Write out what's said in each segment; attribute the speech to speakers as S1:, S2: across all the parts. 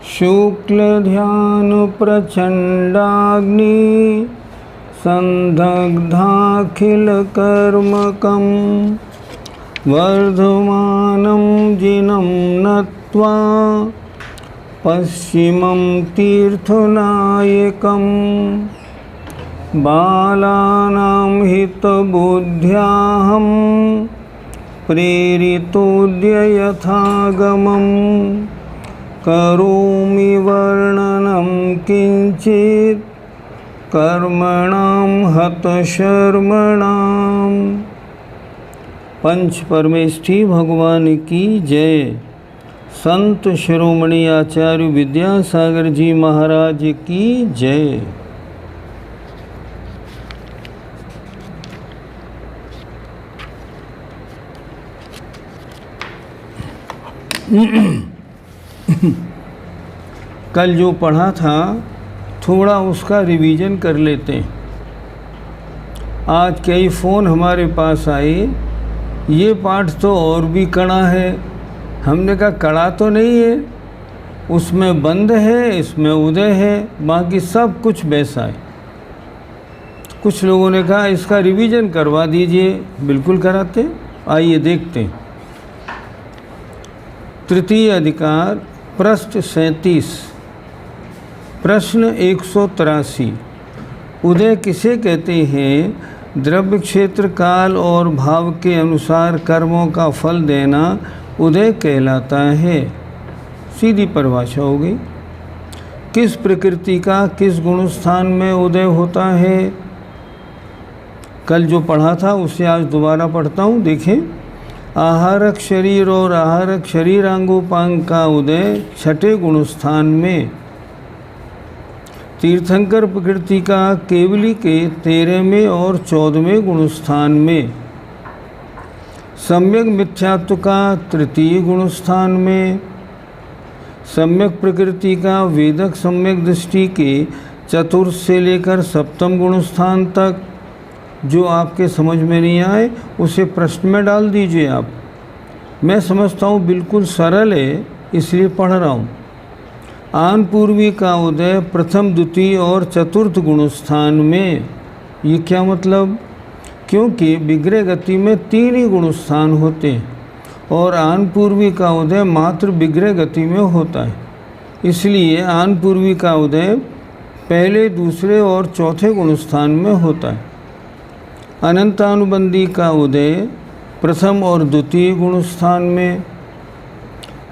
S1: शुक्लध्यानप्रचण्डाग्नि संदग्धाखिलकर्मकं वर्धमानं जिनं नत्वा पश्चिमं तीर्थनायकं बालानां हितबुद्ध्याहं प्रेरितोऽद्य यथागमं करोमि वर्णनं किंचित् कर्मणां हतशर्मणां। पंच परमेष्ठी भगवान की जय। संत शिरोमणि आचार्य विद्यासागर जी महाराज की जय। कल जो पढ़ा था थोड़ा उसका रिवीजन कर लेते हैं। आज कई फ़ोन हमारे पास आए, ये पाठ तो और भी कड़ा है। हमने कहा कड़ा तो नहीं है, उसमें बंद है, इसमें उदय है, बाकी सब कुछ वैसा है। कुछ लोगों ने कहा इसका रिवीजन करवा दीजिए, बिल्कुल कराते। आइए देखते हैं। तृतीय अधिकार पृष्ठ 37 प्रश्न 183। उदय किसे कहते हैं? द्रव्य क्षेत्र काल और भाव के अनुसार कर्मों का फल देना उदय कहलाता है। सीधी परिभाषा हो गई। किस प्रकृति का किस गुण स्थान में उदय होता है? कल जो पढ़ा था उसे आज दोबारा पढ़ता हूँ, देखें। आहारक शरीर और आहारक शरीरांगोपांग का उदय छठे गुण स्थान में। तीर्थंकर प्रकृति का केवली के 13वें और 14वें गुण स्थान में। सम्यक मिथ्यात्व का तृतीय गुण स्थान में। सम्यक प्रकृति का वेदक सम्यक दृष्टि के चतुर्थ से लेकर सप्तम गुण स्थान तक। जो आपके समझ में नहीं आए उसे प्रश्न में डाल दीजिए आप। मैं समझता हूँ बिल्कुल सरल है, इसलिए पढ़ रहा हूँ। आन पूर्वी का उदय प्रथम द्वितीय और चतुर्थ गुण स्थान में। ये क्या मतलब? क्योंकि विग्रह गति में 3 ही गुण स्थान होते हैं और आन पूर्वी का उदय मात्र विग्रह गति में होता है। इसलिए आन पूर्वी का उदय पहले, दूसरे और चौथे गुण स्थान में होता है। अनंतानुबंधी का उदय प्रथम और द्वितीय गुण स्थान में।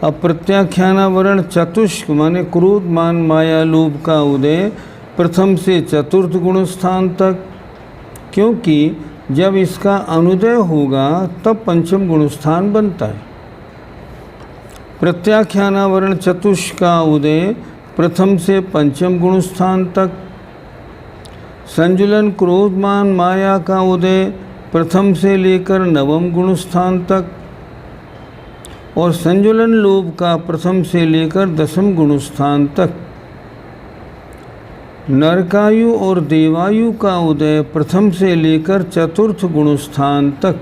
S1: अप्रत्याख्यानावरण चतुष्क माने क्रोध मान माया लोभ का उदय प्रथम से चतुर्थ गुण स्थान तक, क्योंकि जब इसका अनुदय होगा तब पंचम गुण स्थान बनता है। प्रत्याख्यानावरण चतुष्क का उदय प्रथम से पंचम गुण स्थान तक। संजुलन क्रोध मान माया का उदय प्रथम से लेकर नवम गुण स्थान तक और संजुलन लोभ का प्रथम से लेकर 10वें गुण स्थान तक। नरकायु और देवायु का उदय प्रथम से लेकर चतुर्थ गुण स्थान तक,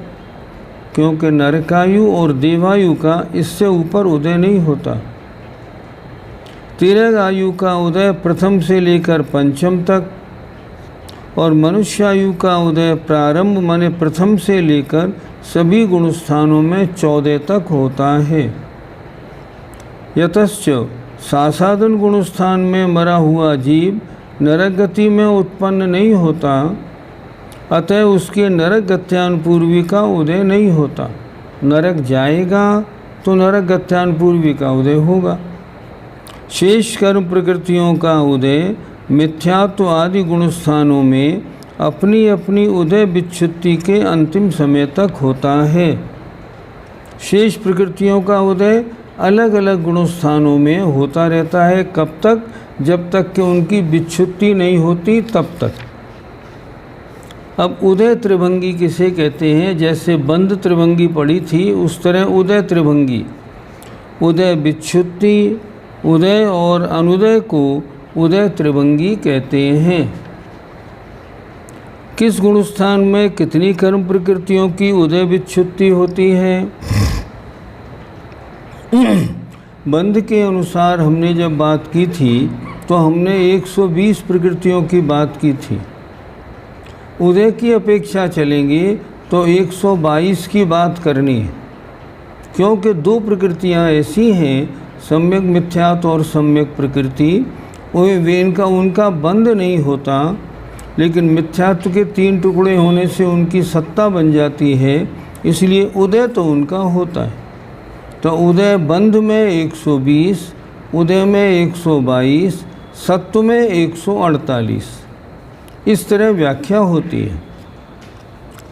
S1: क्योंकि नरकायु और देवायु का इससे ऊपर उदय नहीं होता। तिर्यगायु का उदय प्रथम से लेकर पंचम तक और मनुष्यायु का उदय प्रारंभ माने प्रथम से लेकर सभी गुण स्थानों में 14 तक होता है। यतश्च सासादन गुण स्थान में मरा हुआ जीव नरक गति में उत्पन्न नहीं होता, अतः उसके नरक गत्यानुपूर्वी का उदय नहीं होता। नरक जाएगा तो नरक गत्यानुपूर्वी का उदय होगा। शेष कर्म प्रकृतियों का उदय मिथ्यात्व आदि गुण स्थानों में अपनी अपनी उदय विच्छुत्ति के अंतिम समय तक होता है। शेष प्रकृतियों का उदय अलग अलग गुण स्थानों में होता रहता है। कब तक? जब तक कि उनकी विच्छुत्ति नहीं होती तब तक। अब उदय त्रिभंगी किसे कहते हैं? जैसे बंद त्रिभंगी पड़ी थी उस तरह उदय त्रिभंगी। उदय विच्छुत्ति, उदय और अनुदय को उदय त्रिभंगी कहते हैं। किस गुण स्थान में कितनी कर्म प्रकृतियों की उदय विच्छुत्ति होती है? बंध के अनुसार हमने जब बात की थी तो हमने 120 प्रकृतियों की बात की थी। उदय की अपेक्षा चलेंगे तो 122 की बात करनी है, क्योंकि दो प्रकृतियां ऐसी हैं, सम्यक मिथ्यात्व और सम्यक प्रकृति, वे उनका बंध नहीं होता, लेकिन मिथ्यात्व के 3 टुकड़े होने से उनकी सत्ता बन जाती है, इसलिए उदय तो उनका होता है। तो उदय बंध में 120, उदय में 122, सत्व में 148, इस तरह व्याख्या होती है।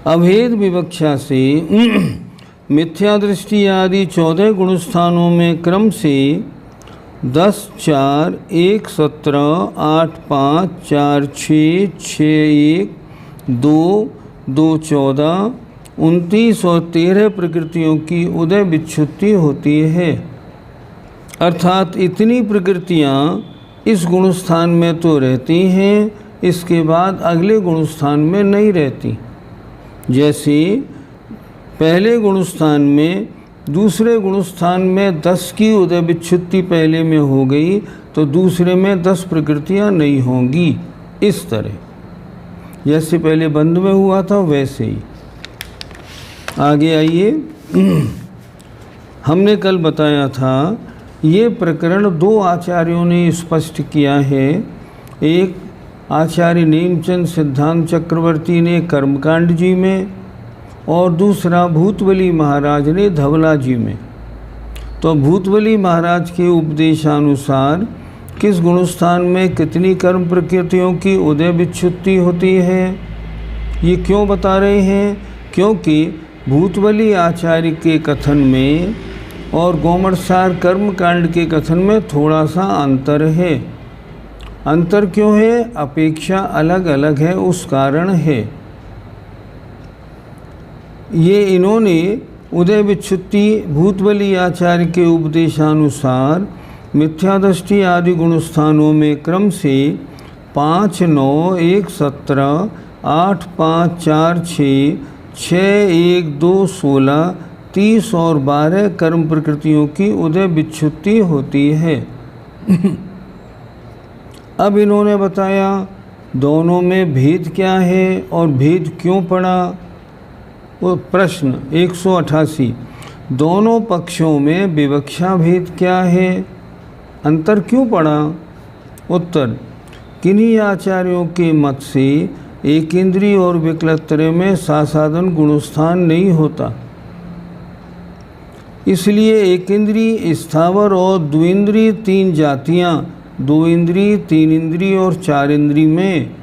S1: अभेद विवक्षा से मिथ्या दृष्टि आदि 14 गुणस्थानों में क्रम से 10, 4, 1, 17, 8, 5, 4, 6, 6, 1, 2, 2, 14, 29 और 13 प्रकृतियों की उदय विच्छुत्ति होती है। अर्थात इतनी प्रकृतियाँ इस गुणस्थान में तो रहती हैं, इसके बाद अगले गुणस्थान में नहीं रहती। जैसे पहले गुणस्थान में दूसरे गुणस्थान में 10 की उदय विच्छुत्ति पहले में हो गई तो दूसरे में 10 प्रकृतियां नहीं होंगी। इस तरह जैसे पहले बंध में हुआ था वैसे ही। आगे आइए, हमने कल बताया था ये प्रकरण 2 आचार्यों ने स्पष्ट किया है। एक आचार्य नीमचंद सिद्धांत चक्रवर्ती ने कर्मकांड जी में और दूसरा भूतबली महाराज ने धवला जी में। तो भूतबली महाराज के उपदेशानुसार किस गुणस्थान में कितनी कर्म प्रकृतियों की उदय विच्छुत्ति होती है, ये क्यों बता रहे हैं? क्योंकि भूतबली आचार्य के कथन में और गोमटसार कर्मकांड के कथन में थोड़ा सा अंतर है। अंतर क्यों है? अपेक्षा अलग अलग है, उस कारण है। ये इन्होंने उदय विच्छुत्ति भूतबली आचार्य के उपदेशानुसार मिथ्यादृष्टि आदि गुणस्थानों में क्रम से 5, 9, 1, 17, 8, 5, 4, 6, 6, 1, 2, 16, 30 और 12 कर्म प्रकृतियों की उदय विच्छुत्ति होती है। अब इन्होंने बताया दोनों में भेद क्या है और भेद क्यों पड़ा। वो प्रश्न 188, दोनों पक्षों में विवक्षा भेद क्या है, अंतर क्यों पड़ा? उत्तर, किन्हीं आचार्यों के मत से एकेंद्रीय और विकलत्रय में सासाधन गुणस्थान नहीं होता, इसलिए एकेंद्रीय स्थावर और द्विंद्रीय 3 जातियाँ 2 इंद्रिय, 3 इंद्रिय और 4 इंद्रिय में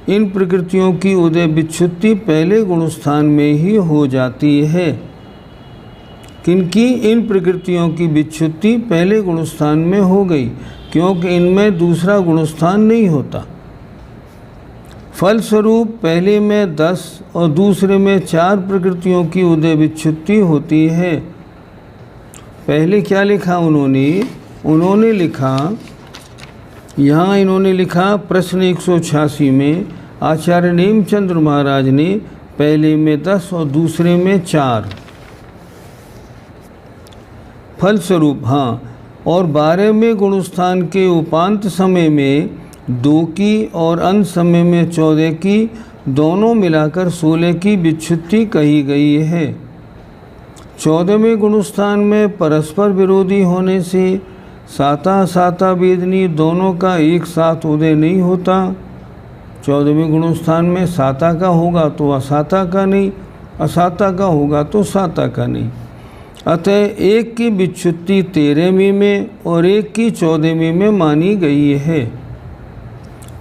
S1: इन प्रकृतियों की उदय विच्छुत्ति पहले गुणस्थान में ही हो जाती है। किनकी? इन प्रकृतियों की विच्छुत्ति पहले गुणस्थान में हो गई, क्योंकि इनमें दूसरा गुणस्थान नहीं होता। फलस्वरूप पहले में 10 और दूसरे में 4 प्रकृतियों की उदय विच्छुत्ति होती है। पहले क्या लिखा उन्होंने लिखा, यहाँ इन्होंने लिखा प्रश्न 186 में आचार्य नेमचंद्र महाराज ने पहले में 10 और दूसरे में 4 फलस्वरूप, हाँ, और 12 में गुणस्थान के उपांत समय में 2 की और अंत समय में 14 की, दोनों मिलाकर 16 की विच्छुत्ति कही गई है। 14वें गुणस्थान में परस्पर विरोधी होने से साता साता वेदनी दोनों का एक साथ उदय नहीं होता। 14वें गुणस्थान में साता का होगा तो असाता का नहीं, असाता का होगा तो साता का नहीं। अतः एक की विच्छुत्ति 13वीं में और एक की 14वीं में मानी गई है,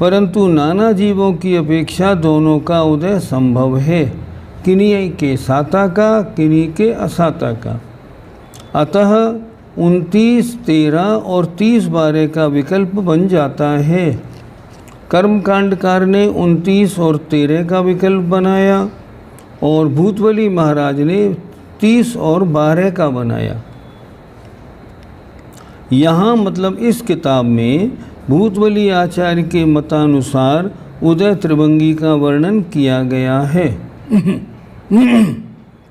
S1: परंतु नाना जीवों की अपेक्षा दोनों का उदय संभव है, किन्हीं के साता का, किन्हीं के असाता का। अतः 29, 13 और 30, 12 का विकल्प बन जाता है। कर्मकांडकार ने 29 और 13 का विकल्प बनाया और भूतबली महाराज ने 30 और 12 का बनाया। यहाँ मतलब इस किताब में भूतबली आचार्य के मतानुसार उदय त्रिभंगी का वर्णन किया गया है।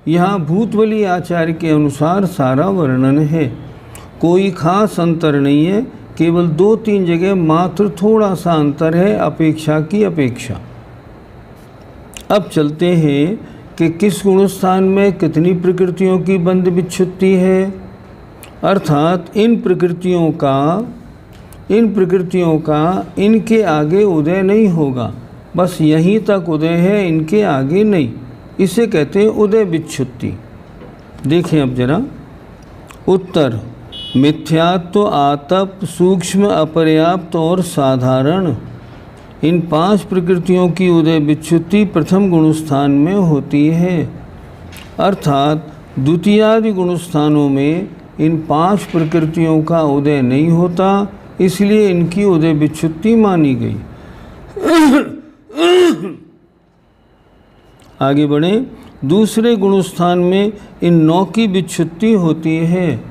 S1: यहाँ भूतबली आचार्य के अनुसार सारा वर्णन है। कोई खास अंतर नहीं है, केवल 2-3 जगह मात्र थोड़ा सा अंतर है अपेक्षा की अपेक्षा। अब चलते हैं कि किस गुणस्थान में कितनी प्रकृतियों की बंध विच्छुत्ति है, अर्थात इन प्रकृतियों का इनके आगे उदय नहीं होगा, बस यहीं तक उदय है, इनके आगे नहीं। इसे कहते हैं उदय विच्छुत्ति। देखें अब जरा उत्तर। मिथ्यात्व, आतप, सूक्ष्म, अपर्याप्त और साधारण, इन 5 प्रकृतियों की उदय विच्छुत्ति प्रथम गुणस्थान में होती है, अर्थात द्वितीयादि गुणस्थानों में इन 5 प्रकृतियों का उदय नहीं होता, इसलिए इनकी उदय विच्छुत्ति मानी गई। आगे बढ़ें। दूसरे गुणस्थान में इन 9 की विच्छुत्ति होती है,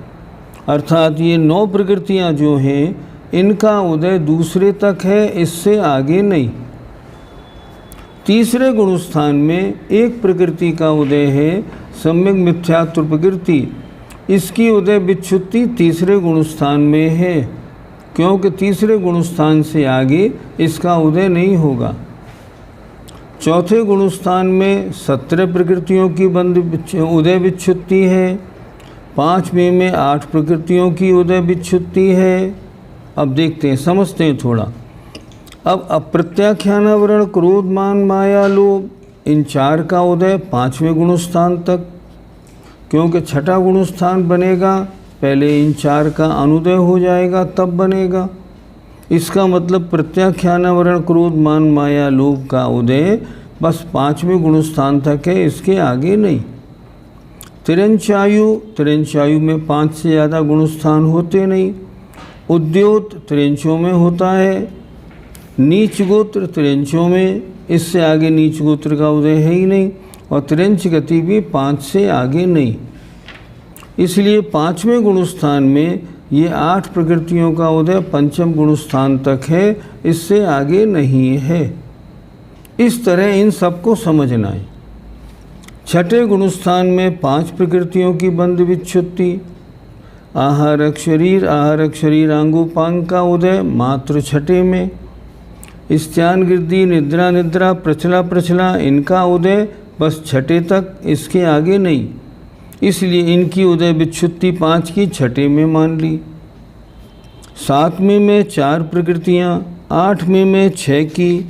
S1: अर्थात ये 9 प्रकृतियां जो हैं इनका उदय दूसरे तक है, इससे आगे नहीं। तीसरे गुणस्थान में एक प्रकृति का उदय है, सम्यक मिथ्यात्व प्रकृति, इसकी उदय विच्छुत्ति तीसरे गुणस्थान में है, क्योंकि तीसरे गुणस्थान से आगे इसका उदय नहीं होगा। चौथे गुणस्थान में 17 प्रकृतियों की उदय विच्छुत्ति है, 5वें में 8 प्रकृतियों की उदय विच्छुत्ति है। अब देखते हैं, समझते हैं थोड़ा। अब अप्रत्याख्यानावरण, क्रोध, मान, माया, लोभ, इन 4 का उदय 5वें गुणस्थान तक, क्योंकि छठा गुणस्थान बनेगा पहले इन 4 का अनुदय हो जाएगा तब बनेगा। इसका मतलब प्रत्याख्यानावरण, क्रोध, मान, माया, लोभ का उदय बस 5वें गुणस्थान तक है, इसके आगे नहीं। तिरंचायु में 5 से ज़्यादा गुणस्थान होते नहीं। उद्योत तिरंचों में होता है। नीच गोत्र तिरंचों में, इससे आगे नीच गोत्र का उदय है ही नहीं, और तिरंच गति भी 5 से आगे नहीं। इसलिए 5वें गुणस्थान में ये 8 प्रकृतियों का उदय 5म गुणस्थान तक है, इससे आगे नहीं है। इस तरह इन सबको समझना है। छठे गुणस्थान में 5 प्रकृतियों की बंध विच्छुत्ति, आहारक शरीरांगोपांग का उदय मात्र छठे में। स्त्यान गिरदी, निद्रा, प्रचला, इनका उदय बस छठे तक, इसके आगे नहीं। इसलिए इनकी उदय विच्छुत्ति 5 की छठे में मान ली। 7वें में 4 प्रकृतियाँ, 8वें में 6 की,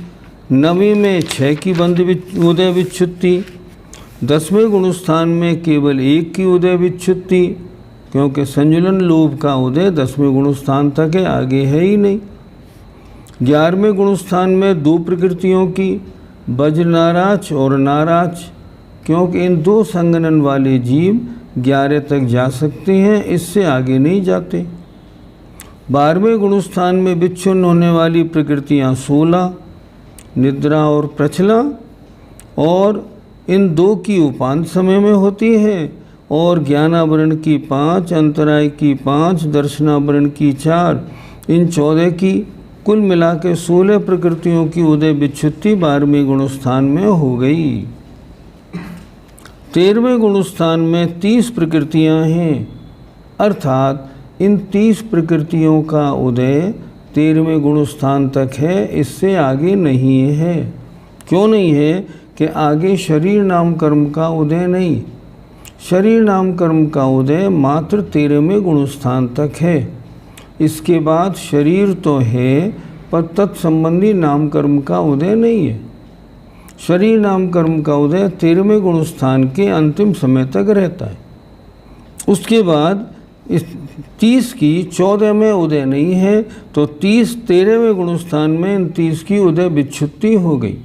S1: 9वें में 6 की बंध उदय विच्छुत्ति, 10वें गुणस्थान में केवल 1 की उदय विच्छुत्ति, क्योंकि संजुलन लोभ का उदय 10वें गुणस्थान तक है, आगे है ही नहीं। 11वें गुणस्थान में 2 प्रकृतियों की, वज्रनाराच और नाराच, क्योंकि इन 2 संगनन वाले जीव 11 तक जा सकते हैं, इससे आगे नहीं जाते। 12वें गुणस्थान में विच्छिन्न होने वाली प्रकृतियाँ 16, निद्रा और प्रचला, और इन 2 की उपांत समय में होती है, और ज्ञानावरण की 5, अंतराय की 5, दर्शनावरण की 4, इन 14 की कुल मिला के 16 प्रकृतियों की उदय विच्छुत्ति 12वें गुणस्थान में हो गई। 13वें गुणस्थान में 30 प्रकृतियां हैं, अर्थात इन 30 प्रकृतियों का उदय 13वें गुणस्थान तक है, इससे आगे नहीं है। क्यों नहीं है? कि आगे शरीर नाम कर्म का उदय नहीं। शरीर नाम कर्म का उदय मात्र 13वें गुणस्थान तक है। इसके बाद शरीर तो है, पर तत्संबंधी नाम कर्म का उदय नहीं है। शरीर नाम कर्म का उदय 13वें गुणस्थान के अंतिम समय तक रहता है। उसके बाद इस 30 की 14 में उदय नहीं है, तो 30 13वें गुणस्थान में इन 30 की उदय विच्छुत्ति हो गई,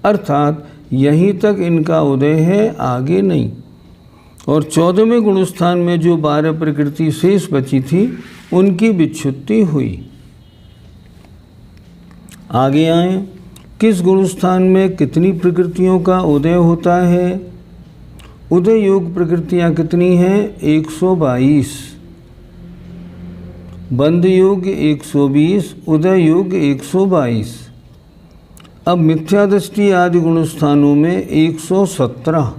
S1: अर्थात यहीं तक इनका उदय है, आगे नहीं। और 14वें गुणस्थान में जो 12 प्रकृति शेष बची थी, उनकी विच्छुत्ति हुई। आगे आए, किस गुणस्थान में कितनी प्रकृतियों का उदय होता है? उदय योग प्रकृतियां कितनी हैं? 122। बंध योग 120, उदय योग 122। अब मिथ्या दृष्टि आदि गुणस्थानों में 117।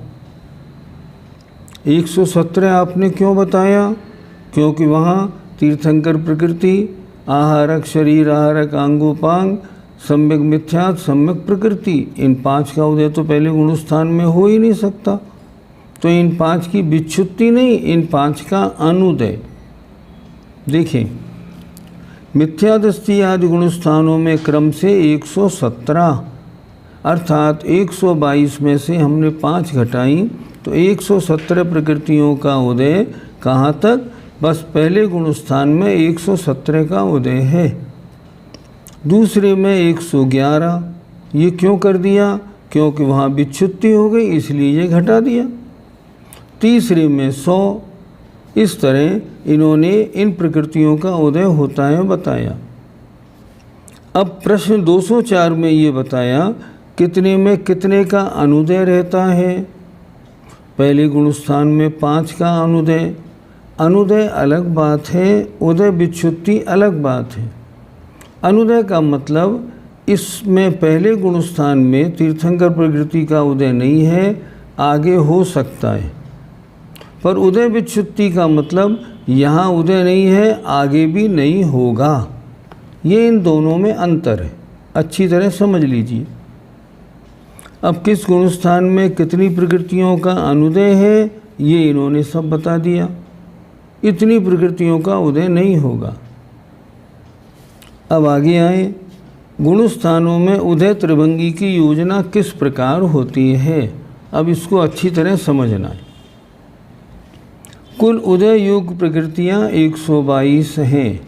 S1: 117 आपने क्यों बताया? क्योंकि वहाँ तीर्थंकर प्रकृति, आहारक शरीर, आहारक आंगोपांग, सम्यक मिथ्यात्, सम्यक प्रकृति। इन 5 का उदय तो पहले गुणस्थान में हो ही नहीं सकता, तो इन 5 की विच्छुत्ति नहीं, इन 5 का अनुदय। देखें, मिथ्यादस्ति आदि गुणस्थानों में क्रम से 117, अर्थात 122 में से हमने 5 घटाई, तो 117 प्रकृतियों का उदय कहाँ तक? बस पहले गुणस्थान में 117 का उदय है, दूसरे में 111। ये क्यों कर दिया? क्योंकि वहाँ विच्छुत्ति हो गई, इसलिए ये घटा दिया। तीसरे में 100। इस तरह इन्होंने इन प्रकृतियों का उदय होता है बताया। अब प्रश्न 204 में ये बताया कितने में कितने का अनुदय रहता है। पहले गुणस्थान में 5 का अनुदय। अनुदय अलग बात है, उदय विच्छुत्ति अलग बात है। अनुदय का मतलब इसमें पहले गुणस्थान में तीर्थंकर प्रकृति का उदय नहीं है, आगे हो सकता है, पर उदय विच्छुत्ति का मतलब यहाँ उदय नहीं है, आगे भी नहीं होगा। ये इन दोनों में अंतर है, अच्छी तरह समझ लीजिए। अब किस गुणस्थान में कितनी प्रकृतियों का अनुदय है ये इन्होंने सब बता दिया। इतनी प्रकृतियों का उदय नहीं होगा। अब आगे आए, गुणस्थानों में उदय त्रिभंगी की योजना किस प्रकार होती है। अब इसको अच्छी तरह समझना है। कुल उदय योग प्रकृतियाँ 122 हैं।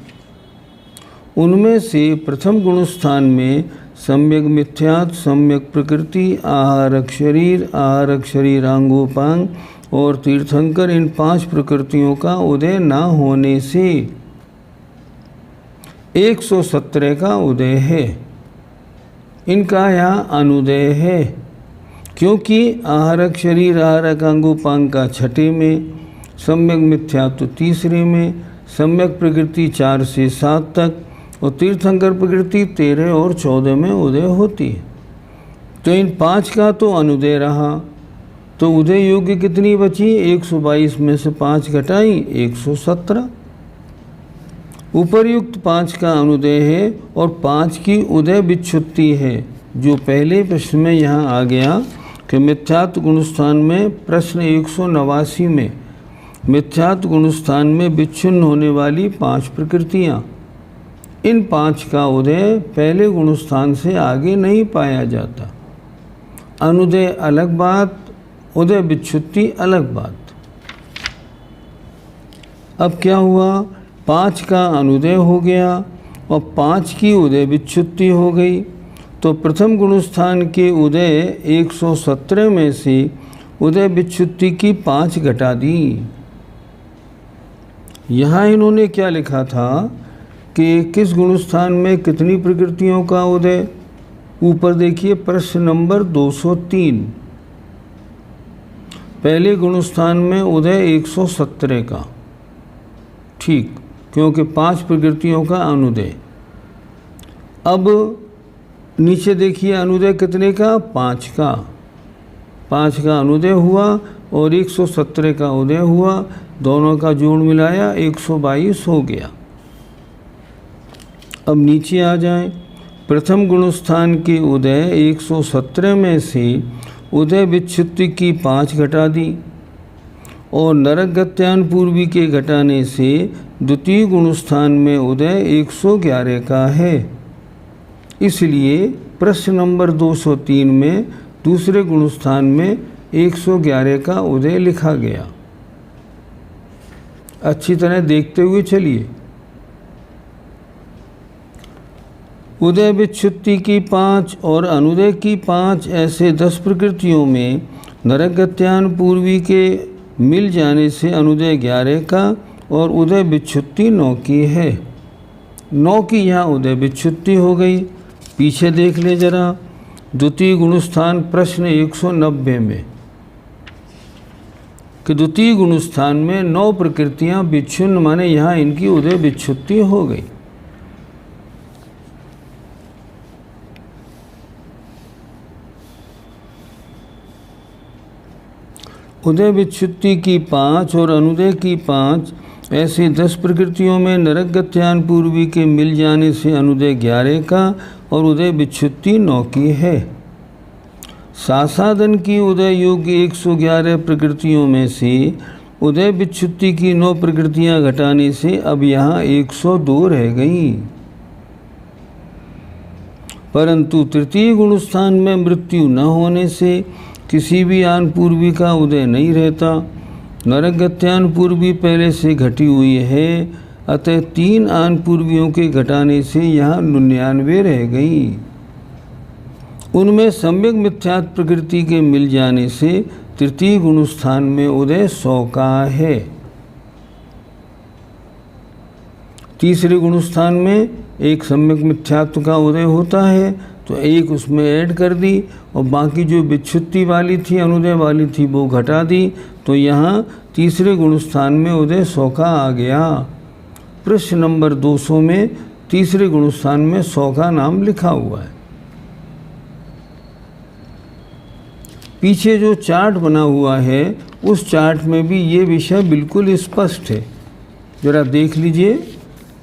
S1: उनमें से प्रथम गुणस्थान में सम्यक मिथ्यात्, सम्यक प्रकृति, आहारक शरीर आंगोपांग और तीर्थंकर, इन 5 प्रकृतियों का उदय न होने से 117 का उदय है। इनका यहाँ अनुदय है, क्योंकि आहारक शरीर, आहारक आंगोपांग का 6ठे में, सम्यक मिथ्यात् तो 3रे में, सम्यक प्रकृति 4 से 7 तक और तीर्थंकर प्रकृति 13 और 14 में उदय होती है। तो इन 5 का तो अनुदय रहा, तो उदय योग्य कितनी बची? 122 में से 5 घटाई 117। उपर्युक्त 5 का अनुदय है और 5 की उदय विच्छुत्ति है, जो पहले प्रश्न में यहाँ आ गया कि मिथ्यात् गुणस्थान में प्रश्न 189 में मिथ्यात् गुणस्थान में विच्छिन्न होने वाली 5 प्रकृतियाँ, इन 5 का उदय पहले गुणस्थान से आगे नहीं पाया जाता। अनुदय अलग बात, उदय विच्छुत्ति अलग बात। अब क्या हुआ? 5 का अनुदय हो गया और 5 की उदय विच्छुत्ति हो गई, तो प्रथम गुणस्थान के उदय 117 में से उदय विच्छुत्ति की 5 घटा दी। यहाँ इन्होंने क्या लिखा था कि किस गुणस्थान में कितनी प्रकृतियों का उदय। ऊपर देखिए प्रश्न नंबर 203, पहले गुणस्थान में उदय 117 का, ठीक, क्योंकि 5 प्रकृतियों का अनुदय। अब नीचे देखिए अनुदय कितने का? 5 का। 5 का अनुदय हुआ और 117 का उदय हुआ, दोनों का जोड़ मिलाया 122 हो गया। अब नीचे आ जाएं, प्रथम गुणस्थान के उदय 117 में से उदय विच्छुत्ति की 5 घटा दी और नरक गत्यान पूर्वी के घटाने से द्वितीय गुणस्थान में उदय 111 का है। इसलिए प्रश्न नंबर 203 में दूसरे गुणस्थान में 111 का उदय लिखा गया। अच्छी तरह देखते हुए चलिए। उदय विच्छुत्ति की 5 और अनुदय की 5, ऐसे 10 प्रकृतियों में नरक गत्यान पूर्वी के मिल जाने से अनुदय 11 का और उदय विच्छुत्ति 9 की है। 9 की यहाँ उदय विच्छुत्ति हो गई। पीछे देख ले जरा, द्वितीय गुणस्थान प्रश्न 190 में कि द्वितीय गुणस्थान में 9 प्रकृतियाँ विच्छिन्न, माने यहाँ इनकी उदय विच्छुत्ति हो गई। उदय विच्छुत्ति की 5 और अनुदय की 5, ऐसे 10 प्रकृतियों में नरक गत्यान पूर्वी के मिल जाने से अनुदय 11 का और उदय विच्छुत्ति 9 की है। सासादन की उदय योग्य 111 प्रकृतियों में से उदय विच्छुत्ति की 9 प्रकृतियां घटाने से अब यहाँ 102 रह गई। परंतु तृतीय गुण स्थान में मृत्यु न होने से किसी भी आन पूर्वी का उदय नहीं रहता। नरक गत्यान पूर्वी पहले से घटी हुई है, अतः 3 आन पूर्वियों के घटाने से यहाँ 99 रह गई। उनमें सम्यक मिथ्यात्व प्रकृति के मिल जाने से तृतीय गुण स्थान में उदय 100 का है। तीसरे गुण स्थान में एक सम्यक मिथ्यात्व का उदय होता है, तो एक उसमें ऐड कर दी और बाकी जो विच्छुत्ति वाली थी, अनुदय वाली थी, वो घटा दी, तो यहाँ तीसरे गुण स्थान में उदय 100 का आ गया। पृष्ठ नंबर 200 में तीसरे गुण स्थान में 100 का नाम लिखा हुआ है। पीछे जो चार्ट बना हुआ है उस चार्ट में भी ये विषय बिल्कुल स्पष्ट है, जरा देख लीजिए।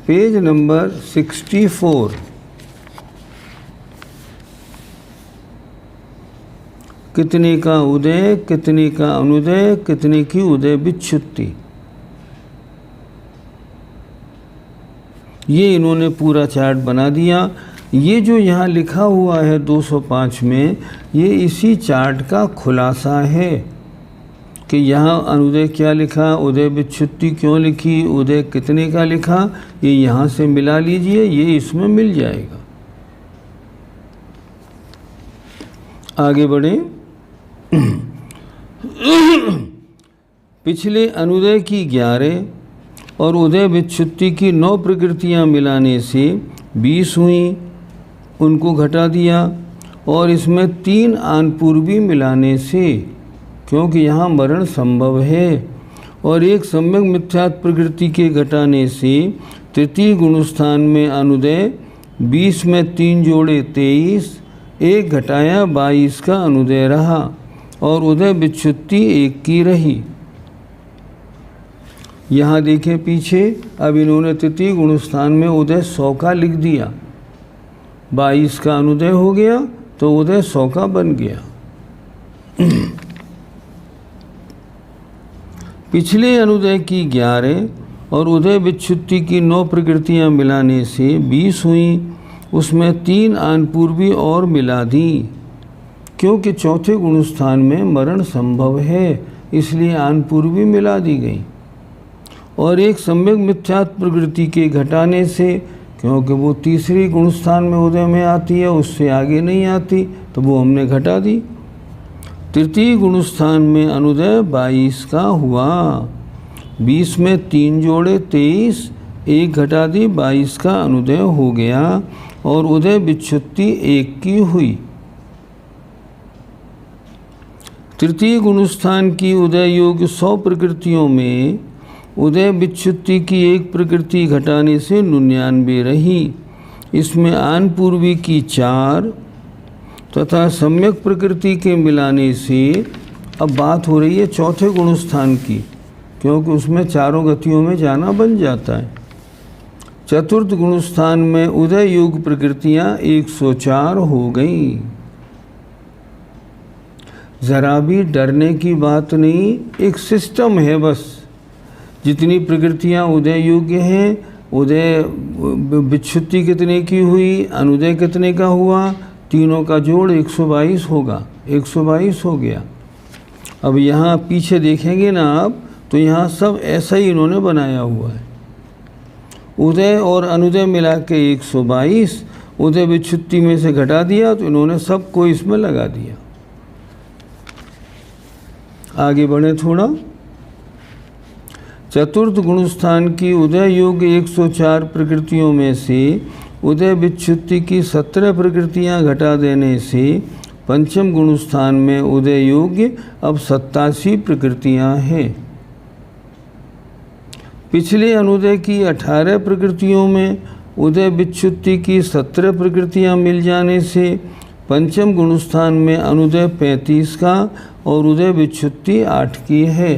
S1: Page number 64। कितने का उदय, कितने का अनुदय, कितने की उदय विच्छुत्ति, ये इन्होंने पूरा चार्ट बना दिया। ये जो यहाँ लिखा हुआ है 205 में, ये इसी चार्ट का खुलासा है कि यहाँ अनुदय क्या लिखा, उदय विच्छुत्ति क्यों लिखी, उदय कितने का लिखा, ये यहाँ से मिला लीजिए, ये इसमें मिल जाएगा। आगे बढ़े। पिछले अनुदय की 11 और उदय विच्छुत्ति की 9 प्रकृतियां मिलाने से 20 हुई, उनको घटा दिया। और इसमें 3 आन पूर्वी मिलाने से, क्योंकि यहाँ मरण संभव है, और एक सम्यक मिथ्यात्व प्रकृति के घटाने से तृतीय गुण स्थान में अनुदय 20 में 3 जोड़े 23, एक घटाया 22 का अनुदय रहा और उदय विच्छुत्ति 1 की रही। यहाँ देखें पीछे, अब इन्होंने तृतीय गुण स्थान में उदय 100 का लिख दिया, 22 का अनुदय हो गया तो उदय 100 का बन गया। पिछले अनुदय की 11 और उदय विच्छुत्ति की 9 प्रकृतियां मिलाने से 20 हुई, उसमें 3 आन पूर्वी और मिला दी। क्योंकि चौथे गुण स्थान में मरण संभव है, इसलिए आन पूर्वी मिला दी गई। और एक सम्यक मिथ्यात्व प्रकृति के घटाने से, क्योंकि वो तीसरी गुण स्थान में उदय में आती है, उससे आगे नहीं आती, तो वो हमने घटा दी। तृतीय गुण स्थान में अनुदय 22 का हुआ, 20 में 3 जोड़े 23, एक घटा दी, 22 का अनुदय हो गया और उदय विच्छुत्ति 1 की हुई। तृतीय गुण स्थान की उदय योग्य 100 प्रकृतियों में उदय विच्छुत्ति की 1 प्रकृति घटाने से 99 रही। इसमें आन पूर्वी की 4 तथा सम्यक प्रकृति के मिलाने से, अब बात हो रही है चौथे गुण स्थान की, क्योंकि उसमें चारों गतियों में जाना बन जाता है। चतुर्थ गुण स्थान में उदय योग प्रकृतियां 104 हो गई। जरा भी डरने की बात नहीं, एक सिस्टम है बस। जितनी प्रकृतियां उदय योग्य हैं, उदय विच्छुत्ति कितने की हुई, अनुदय कितने का हुआ, तीनों का जोड़ 122 होगा, 122 हो गया। अब यहाँ पीछे देखेंगे ना आप, तो यहाँ सब ऐसा ही इन्होंने बनाया हुआ है। उदय और अनुदय मिला के 122, उदय विच्छुत्ति में से घटा दिया, तो इन्होंने सबको इसमें लगा दिया। आगे बढ़े थोड़ा। चतुर्थ गुण स्थान की उदय योग्य 104 प्रकृतियों में से उदय विच्छुत्ति की 17 प्रकृतियां घटा देने से पंचम गुण स्थान में उदय योग्य अब 87 प्रकृतियां हैं। पिछले अनुदय की 18 प्रकृतियों में उदय विच्छुत्ति की 17 प्रकृतियां मिल जाने से पंचम गुण स्थान में अनुदय 35 का और उदय विच्छुत्ति 8 की है।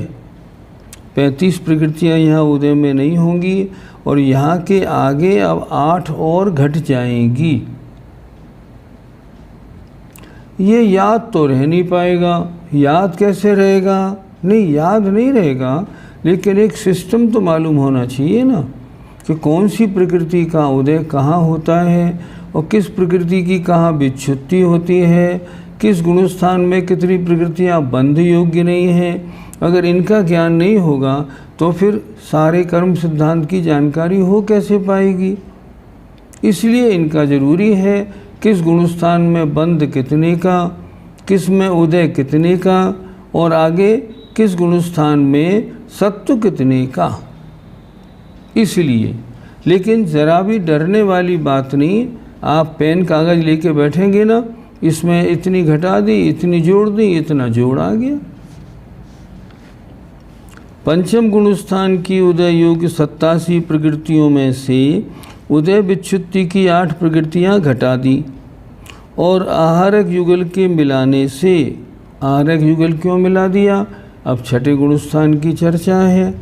S1: 35 प्रकृतियाँ यहाँ उदय में नहीं होंगी और यहाँ के आगे अब 8 और घट जाएंगी। ये याद तो रह नहीं पाएगा। याद कैसे रहेगा? नहीं, याद नहीं रहेगा, लेकिन एक सिस्टम तो मालूम होना चाहिए ना कि कौन सी प्रकृति का उदय कहाँ होता है और किस प्रकृति की कहाँ विच्छुत्ति होती है, किस गुणस्थान में कितनी प्रकृतियाँ बंध योग्य नहीं हैं। अगर इनका ज्ञान नहीं होगा तो फिर सारे कर्म सिद्धांत की जानकारी हो कैसे पाएगी। इसलिए इनका जरूरी है किस गुणस्थान में बंध कितने का, किस में उदय कितने का और आगे किस गुणस्थान में सत्व कितने का। इसलिए, लेकिन ज़रा भी डरने वाली बात नहीं। आप पेन कागज़ लेके बैठेंगे ना, इसमें इतनी घटा दी, इतनी जोड़ दी, इतना जोड़ आ गया। पंचम गुणस्थान की उदय योग्य 87 प्रकृतियों में से उदय विच्छुत्ति की 8 प्रकृतियां घटा दी और आहारक युगल के मिलाने से, आहारक युगल क्यों मिला दिया? अब छठे गुणस्थान की चर्चा है।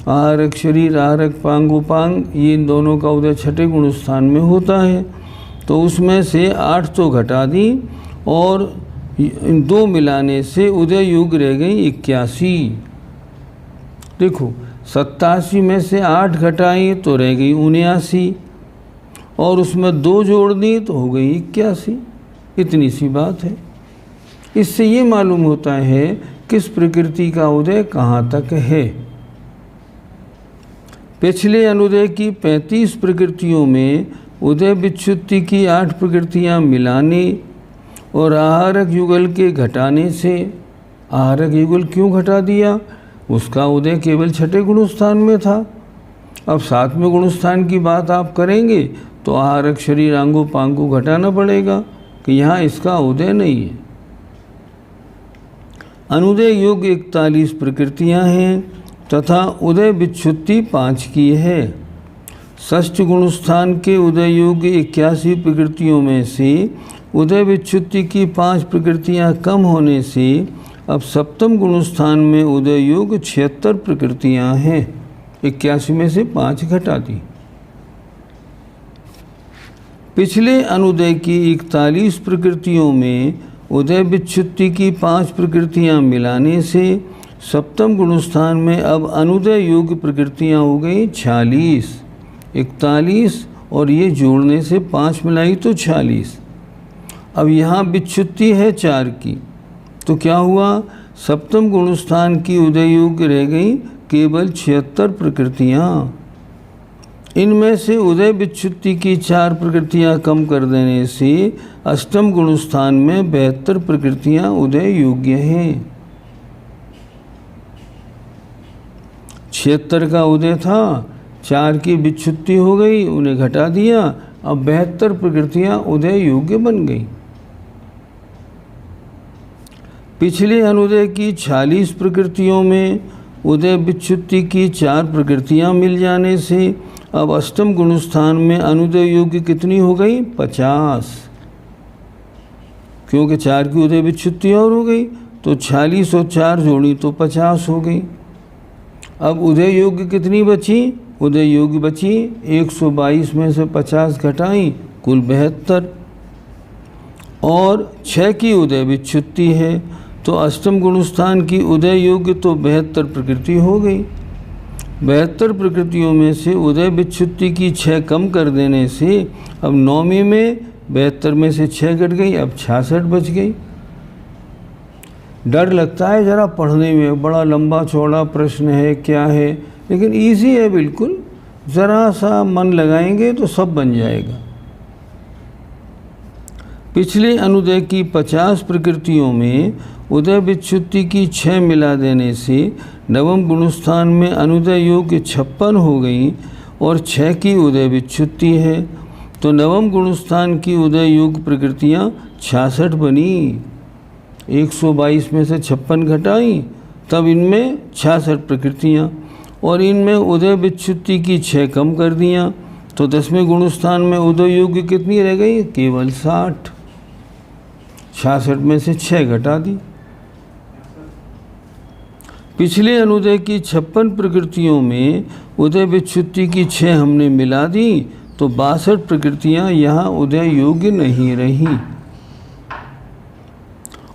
S1: आहारक शरीर, आहारक पांग उपांग, ये इन दोनों का उदय छठे गुणस्थान में होता है। तो उसमें से 8 तो घटा दी और 2 मिलाने से उदय युग रह गई 81। देखो, 87 में से 8 घटाई तो रह गई 79 और उसमें 2 जोड़ दी तो हो गई 81। इतनी सी बात है। इससे ये मालूम होता है किस प्रकृति का उदय कहाँ तक है। पिछले अनुदय की 35 प्रकृतियों में उदय विच्छुत्ति की 8 प्रकृतियाँ मिलाने और आहारक युगल के घटाने से, आहारक युगल क्यों घटा दिया? उसका उदय केवल छठे गुणस्थान में था। अब 7वें गुणस्थान की बात आप करेंगे तो आहारक शरीर, अंगों पांगों घटाना पड़ेगा कि यहाँ इसका उदय नहीं है। अनुदय योग्य 41 प्रकृतियाँ हैं तथा उदय विच्छुत्ति 5 की है। षष्ठ गुणस्थान के उदय योग्य 81 प्रकृतियों में से उदय विच्छुत्ति की 5 प्रकृतियाँ कम होने से अब सप्तम गुणस्थान में उदय योग्य 76 प्रकृतियाँ हैं। 81 में से 5 घटा दी। पिछले अनुदय की 41 प्रकृतियों में उदय विच्छुत्ति की 5 प्रकृतियाँ मिलाने से सप्तम गुणस्थान में अब अनुदय योग्य प्रकृतियाँ हो गई 46। 41 और ये जोड़ने से 5 मिलाई तो 46। अब यहाँ विच्छुत्ति है 4 की, तो क्या हुआ? सप्तम गुणस्थान की उदय योग्य रह गई केवल 76 प्रकृतियाँ। इनमें से उदय विच्छुत्ति की 4 प्रकृतियाँ कम कर देने से अष्टम गुणस्थान में 72 प्रकृतियाँ उदय योग्य हैं। 76 का उदय था, 4 की विच्छुत्ति हो गई, उन्हें घटा दिया, अब 72 प्रकृतियाँ उदय योग्य बन गई। पिछले अनुदय की 46 प्रकृतियों में उदय विच्छुत्ति की 4 प्रकृतियाँ मिल जाने से अब अष्टम गुणस्थान में अनुदय योग्य कितनी हो गई? 50। क्योंकि 4 की उदय विच्छुत्ति और हो गई तो 46 और 4 जोड़ी तो 50 हो गई। अब उदय योग्य कितनी बची? उदय योग्य बची 122 में से 50 घटाई कुल 72 और 6 की उदय विच्छुत्ति है तो अष्टम गुणस्थान की उदय योग्य तो 72 प्रकृति हो गई। 72 प्रकृतियों में से उदय विच्छुत्ति की 6 कम कर देने से अब 9वीं में 72 में से 6 घट गई, अब 66 बच गई। डर लगता है ज़रा पढ़ने में, बड़ा लंबा चौड़ा प्रश्न है, क्या है, लेकिन इजी है बिल्कुल। ज़रा सा मन लगाएंगे तो सब बन जाएगा। पिछले अनुदय की 50 प्रकृतियों में उदय विच्छुत्ति की 6 मिला देने से नवम गुणस्थान में अनुदय योग्य 56 हो गई और 6 की उदय विच्छुत्ति है तो नवम गुणस्थान की उदय योग्य प्रकृतियाँ 66 बनी। 122 में से 56 घटाई तब इनमें 66 प्रकृतियाँ और इनमें उदय विच्छुत्ति की 6 कम कर दिया तो 10वें गुणस्थान में उदय योग्य कितनी रह गई? केवल 60। 66 में से 6 घटा दी। पिछले अनुदय की 56 प्रकृतियों में उदय विच्छुत्ति की 6 हमने मिला दी, तो 62 प्रकृतियां यहाँ उदय योग्य नहीं रही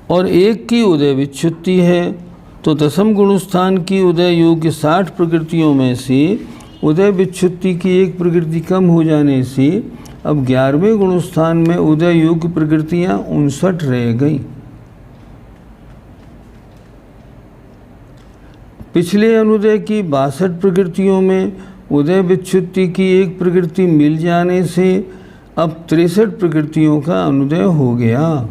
S1: और एक की उदय विच्छुत्ति है। तो दसम गुणस्थान की उदय योग्य 60 प्रकृतियों में से उदय विच्छुत्ति की एक प्रकृति कम हो जाने से अब 11वें गुणस्थान में उदय योग्य प्रकृतियां 59 रह गई। पिछले अनुदय की 62 प्रकृतियों में उदय विच्छुत्ति की एक प्रकृति मिल जाने से अब 63 प्रकृतियों का अनुदय हो गया।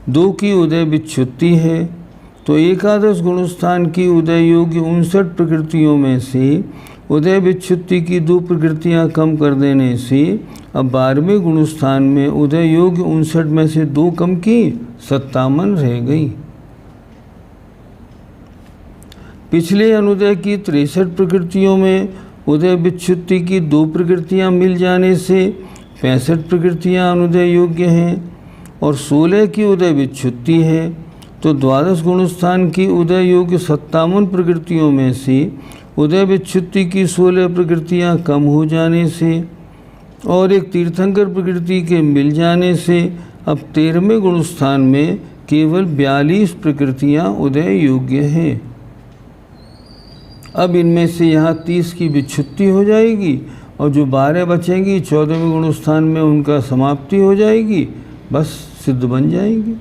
S1: 2 की उदय विच्छुत्ति है, तो एकादश गुणस्थान की उदय योग्य 59 प्रकृतियों में से उदय विच्छुत्ति की 2 प्रकृतियां कम कर देने से अब 12वें गुणस्थान में उदय योग्य 59 में से 2 कम की 57 रह गई। पिछले अनुदय की 63 प्रकृतियों में उदय विच्छुत्ति की 2 प्रकृतियां मिल जाने से 65 प्रकृतियां अनुदय योग्य हैं और 16 की उदय विच्छुत्ति है, तो द्वादश गुणस्थान की उदय योग्य 57 प्रकृतियों में से उदय विच्छुत्ति की 16 प्रकृतियां कम हो जाने से और एक तीर्थंकर प्रकृति के मिल जाने से अब 13वें गुणस्थान में केवल 42 प्रकृतियां उदय योग्य हैं। अब इनमें से यहाँ 30 की विच्छुत्ति हो जाएगी और जो 12 बचेंगी 14वें गुणस्थान में उनका समाप्ति हो जाएगी, बस सिद्ध बन जाएंगी।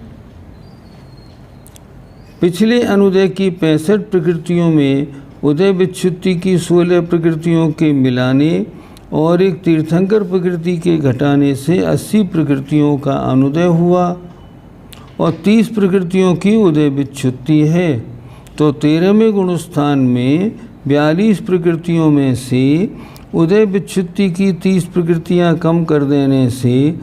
S1: पिछले अनुदय की 65 प्रकृतियों में उदय विच्छुत्ति की 16 प्रकृतियों के मिलाने और एक तीर्थंकर प्रकृति के घटाने से 80 प्रकृतियों का अनुदय हुआ और 30 प्रकृतियों की उदय विच्छुत्ति है। तो 13वें गुणस्थान में 42 प्रकृतियों में से उदय विच्छुत्ति की 30 प्रकृतियां कम कर देने से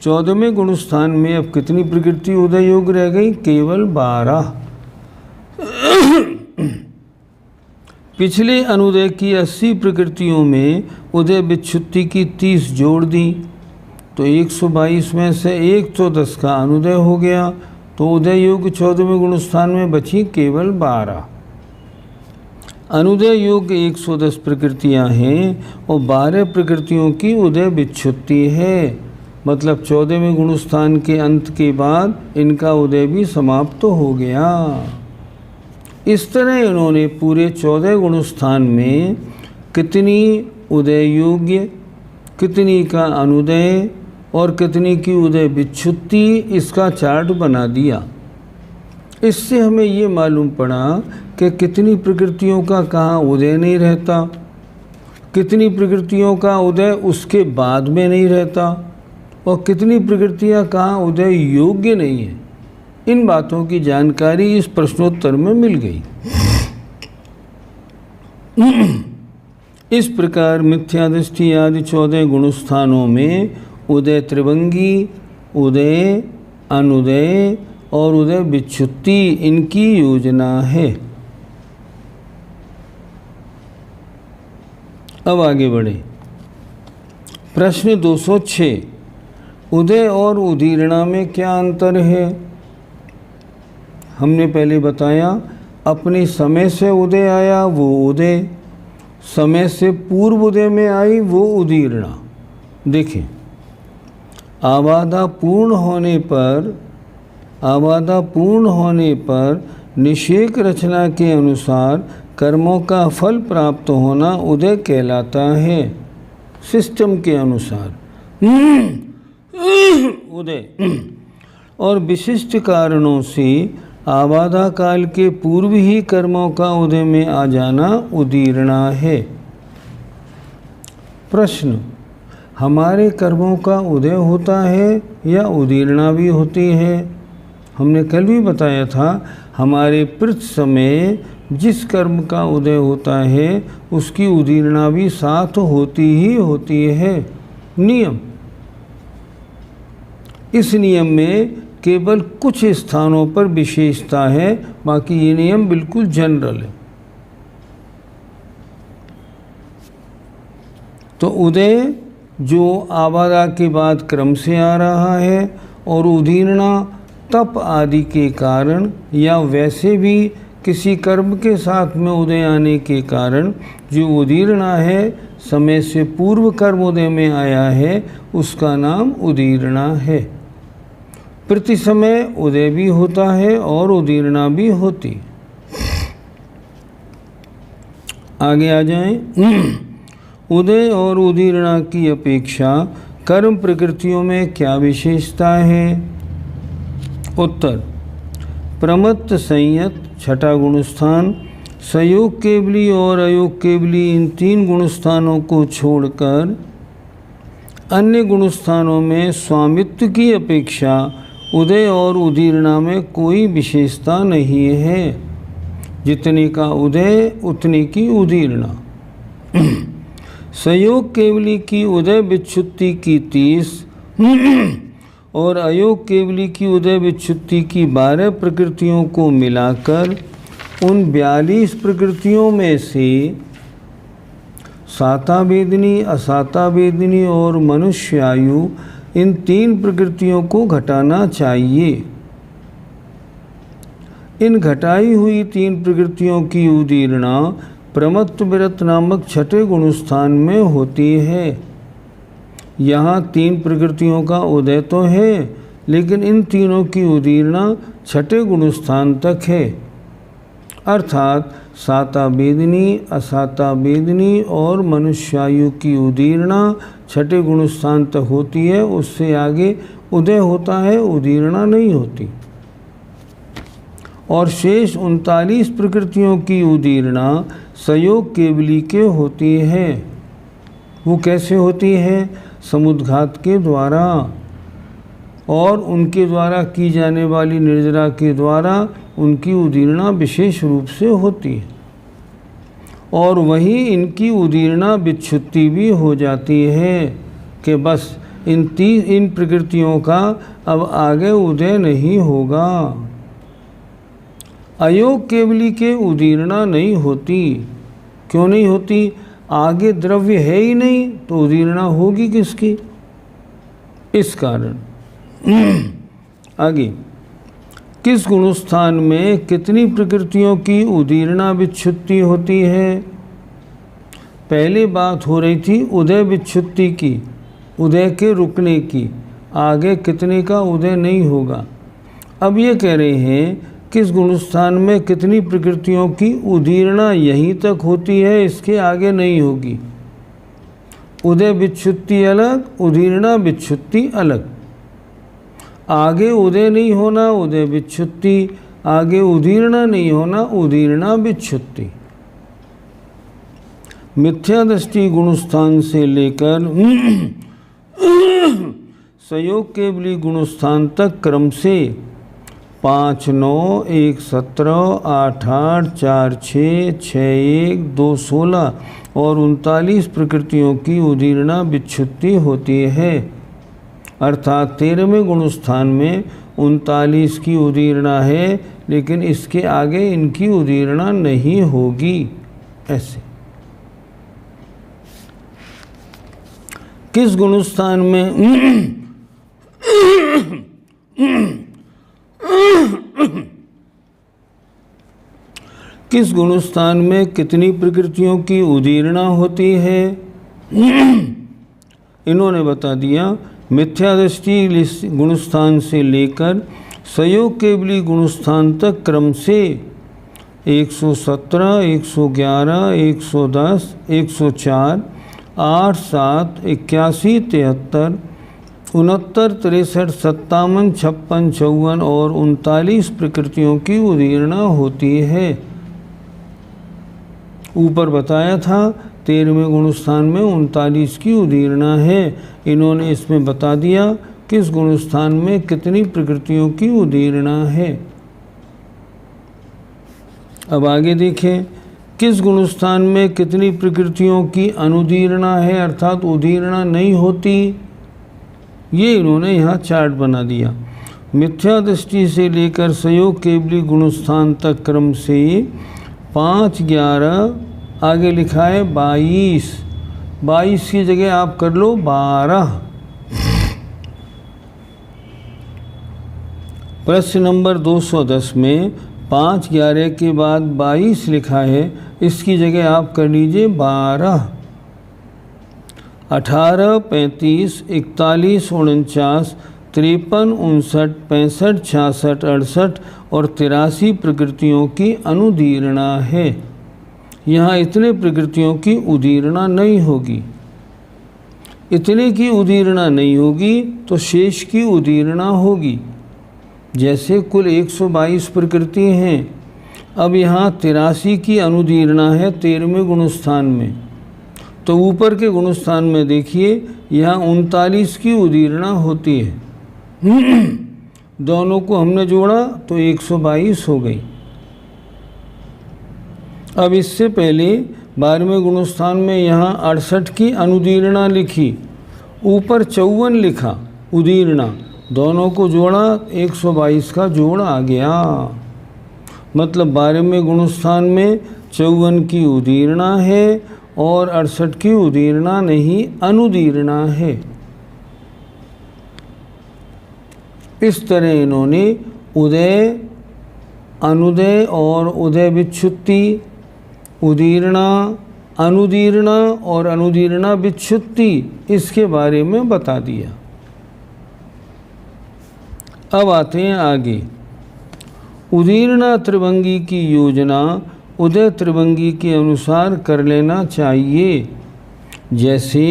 S1: 14वें गुणस्थान में अब कितनी प्रकृति उदय योग्य रह गई? केवल 12। पिछले अनुदय की 80 प्रकृतियों में उदय विच्छुत्ति की 30 जोड़ दी, तो 122 में से 110 का अनुदय हो गया, तो उदय योग्य 14वें गुणस्थान में बची केवल 12। अनुदय योग्य 110 प्रकृतियां हैं और 12 प्रकृतियों की उदय विच्छुत्ति है, मतलब 14वें गुणस्थान के अंत के बाद इनका उदय भी समाप्त हो गया। इस तरह इन्होंने पूरे 14 गुणस्थान में कितनी उदय योग्य, कितनी का अनुदय और कितनी की उदय विच्छुत्ति इसका चार्ट बना दिया। इससे हमें ये मालूम पड़ा कि कितनी प्रकृतियों का कहाँ उदय नहीं रहता, कितनी प्रकृतियों का उदय उसके बाद में नहीं रहता और कितनी प्रकृतियाँ कहाँ उदय योग्य नहीं है। इन बातों की जानकारी इस प्रश्नोत्तर में मिल गई। इस प्रकार मिथ्यादृष्टि आदि 14 गुणस्थानों में उदय त्रिभंगी, उदय, अनुदय और उदय विच्छुत्ति इनकी योजना है। अब आगे बढ़े। प्रश्न 206, उदय और उदीर्णा में क्या अंतर है? हमने पहले बताया अपने समय से उदय आया वो उदय, समय से पूर्व उदय में आई वो उदीर्णा। देखें, आबादा पूर्ण होने पर निषेक रचना के अनुसार कर्मों का फल प्राप्त होना उदय कहलाता है। सिस्टम के अनुसार उदय और विशिष्ट कारणों से आबादा काल के पूर्व ही कर्मों का उदय में आ जाना उदीर्णा है। प्रश्न, हमारे कर्मों का उदय होता है या उदीर्णा भी होती है? हमने कल भी बताया था, हमारे प्रति समय जिस कर्म का उदय होता है उसकी उदीर्णा भी साथ होती ही होती है। नियम, इस नियम में केवल कुछ स्थानों पर विशेषता है, बाकी ये नियम बिल्कुल जनरल है। तो उदय जो आबादा के बाद क्रम से आ रहा है और उदीर्णा तप आदि के कारण या वैसे भी किसी कर्म के साथ में उदय आने के कारण जो उदीर्णा है, समय से पूर्व कर्म उदय में आया है, उसका नाम उदीर्णा है। प्रति समय उदय भी होता है और उदीर्णा भी होती। आगे आ जाएं। उदय और उदीर्णा की अपेक्षा कर्म प्रकृतियों में क्या विशेषता है? उत्तर, प्रमत्त संयत छठा गुणस्थान, संयोग केवली और अयोग केवली, इन 3 गुणस्थानों को छोड़कर अन्य गुणस्थानों में स्वामित्व की अपेक्षा उदय और उदीर्णा में कोई विशेषता नहीं है। जितने का उदय उतने की उदीर्णा। संयोग केवली की उदय विच्छुत्ति की 30 और अयोग केवली की उदय विच्छुत्ति की 12 प्रकृतियों को मिलाकर उन 42 प्रकृतियों में से साता वेदनी, असाता वेदनी और मनुष्य आयु, इन 3 प्रकृतियों को घटाना चाहिए। इन घटाई हुई 3 प्रकृतियों की उदीर्णा प्रमत्त विरत नामक छठे गुणस्थान में होती है। यहाँ 3 प्रकृतियों का उदय तो है, लेकिन इन तीनों की उदीर्णा छठे गुणस्थान तक है। अर्थात साता वेदनी, असाता वेदनी और मनुष्यायु की उदीर्णा छठे गुणस्थान तक होती है, उससे आगे उदय होता है, उदीर्णा नहीं होती। और शेष 39 प्रकृतियों की उदीर्णा संयोग केवली के होती है। वो कैसे होती है? समुद्घात के द्वारा और उनके द्वारा की जाने वाली निर्जरा के द्वारा उनकी उदीर्णा विशेष रूप से होती है। और वहीं इनकी उदीर्णा विच्छुत्ति भी हो जाती है कि बस इन प्रकृतियों का अब आगे उदय नहीं होगा। अयोग केवली के उदीर्णा नहीं होती। क्यों नहीं होती? आगे द्रव्य है ही नहीं, तो उदीर्णा होगी किसकी? इस कारण। आगे, किस गुणस्थान में कितनी प्रकृतियों की उदीर्णा विच्छुत्ति होती है? पहले बात हो रही थी उदय विच्छुत्ति की, उदय के रुकने की। आगे कितने का उदय नहीं होगा। अब ये कह रहे हैं किस गुणस्थान में कितनी प्रकृतियों की उदीर्णा यहीं तक होती है, इसके आगे नहीं होगी। उदय विच्छुत्ति अलग, उदीर्णा विच्छुत्ति अलग। आगे उदय नहीं होना, उदय विच्छुत्ति। आगे उदीर्णा नहीं होना, उदीर्णा विच्छुत्ति। मिथ्या दृष्टि गुणस्थान से लेकर संयोग केवली गुणस्थान तक क्रम से 5, 9, 1, 17, 8, 8, 4, 6, 6, 1, 2, 16 और 39 प्रकृतियों की उदीर्णा विच्छुत्ति होती है। अर्थात 13वें गुणस्थान में 39 की उदीर्णा है, लेकिन इसके आगे इनकी उदीर्णा नहीं होगी। ऐसे किस गुणस्थान में किस गुणस्थान में कितनी प्रकृतियों की उदीर्णा होती है? इन्होंने बता दिया। मिथ्या दृष्टि गुणस्थान से लेकर संयोग केवली गुणस्थान तक क्रम से 117, 111, 110, 104, 8, 7, 81, 73, 69, 63, 57, 56, 54 और 39 प्रकृतियों की उदीर्णा होती है। ऊपर बताया था 13वें गुणस्थान में 39 की उदीर्णा है। इन्होंने इसमें बता दिया किस गुणस्थान में कितनी प्रकृतियों की उदीर्णा है। अब आगे देखें, किस गुणस्थान में कितनी प्रकृतियों की अनुदीर्णा है, अर्थात उदीर्णा नहीं होती। ये इन्होंने यहाँ चार्ट बना दिया। मिथ्या दृष्टि से लेकर संयोग केवली गुणस्थान तक क्रम से 5, 11, आगे लिखा है 22, 22 की जगह आप कर लो 12। प्रश्न नंबर 210 में 5/11 के बाद 22 लिखा है, इसकी जगह आप कर लीजिए 12। 18, 35, 41, 49, 53, 59, 65, 66, 68 और 83 प्रकृतियों की अनुदीर्णा है। यहाँ इतने प्रकृतियों की उदीर्णा नहीं होगी। इतने की उदीर्णा नहीं होगी तो शेष की उदीर्णा होगी। जैसे कुल 122 प्रकृति हैं, अब यहाँ 83 की अनुदीर्णा है 13वें गुणस्थान में। तो ऊपर के गुणस्थान में देखिए, यहाँ 39 की उदीर्णा होती है। दोनों को हमने जोड़ा तो 122 हो गई। अब इससे पहले 12वें गुणस्थान में यहाँ 68 की अनुदीर्णा लिखी, ऊपर 54 लिखा उदीर्णा, दोनों को जोड़ा 122 का जोड़ आ गया। मतलब 12वें गुणस्थान में 54 की उदीर्णा है और 68 की उदीर्णा नहीं, अनुदीर्णा है। इस तरह इन्होंने उदय, अनुदय और उदय विच्छुत्ति, उदीर्णा, अनुदीर्णा और अनुदीर्णा विच्छुत्ति, इसके बारे में बता दिया। अब आते हैं आगे। उदीर्णा त्रिभंगी की योजना उदय त्रिभंगी के अनुसार कर लेना चाहिए। जैसे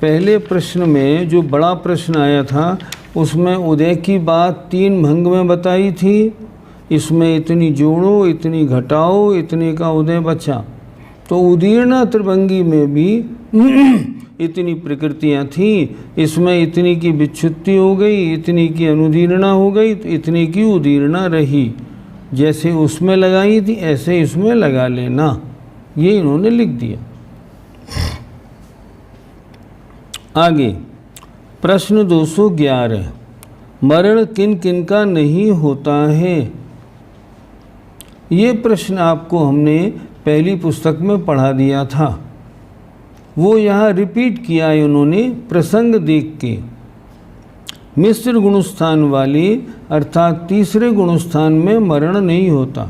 S1: पहले प्रश्न में जो बड़ा प्रश्न आया था, उसमें उदय की बात 3 भंग में बताई थी। इसमें इतनी जोड़ो, इतनी घटाओ, इतने का उदय बचा। तो उदीर्णा त्रिभंगी में भी इतनी प्रकृतियाँ थीं, इसमें इतनी की विच्छुत्ति हो गई, इतनी की अनुदीर्णा हो गई, तो इतनी की उदीर्णा रही। जैसे उसमें लगाई थी ऐसे इसमें लगा लेना, ये इन्होंने लिख दिया। आगे प्रश्न 211, मरण किन किन का नहीं होता है। ये प्रश्न आपको हमने पहली पुस्तक में पढ़ा दिया था, वो यहाँ रिपीट किया है उन्होंने प्रसंग देख के। मिश्र गुणस्थान वाले अर्थात तीसरे गुणस्थान में मरण नहीं होता।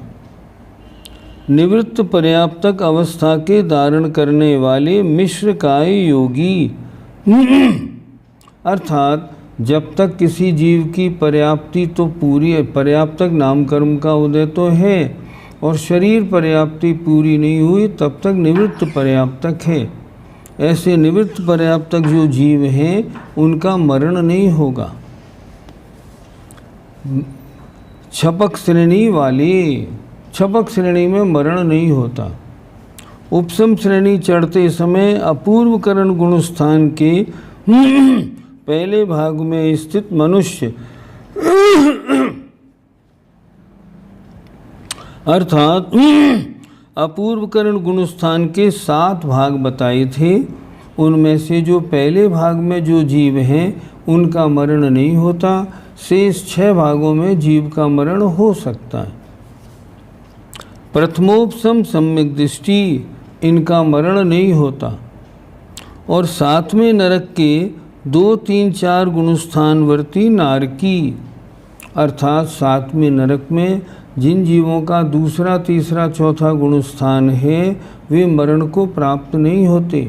S1: निवृत्त पर्याप्तक अवस्था के धारण करने वाले मिश्रकाय योगी, अर्थात जब तक किसी जीव की पर्याप्ति तो पूरी, पर्याप्तक नाम कर्म का उदय तो है और शरीर पर्याप्ति पूरी नहीं हुई तब तक निवृत्त पर्याप्तक है। ऐसे निवृत्त पर्याप्तक जो जीव हैं उनका मरण नहीं होगा। छपक श्रेणी वाले, छपक श्रेणी में मरण नहीं होता। उपसम श्रेणी चढ़ते समय अपूर्वकरण गुणस्थान के पहले भाग में स्थित मनुष्य अर्थात अपूर्वकरण गुणस्थान के 7 भाग बताए थे। उनमें से जो पहले भाग में जो जीव हैं उनका मरण नहीं होता, शेष 6 भागों में जीव का मरण हो सकता है। प्रथमोपसम सम्यक दृष्टि, इनका मरण नहीं होता। और 7वें नरक के 2, 3, 4 गुणस्थानवर्ती नारकी, अर्थात 7वें नरक में जिन जीवों का दूसरा, तीसरा, चौथा गुणस्थान है वे मरण को प्राप्त नहीं होते।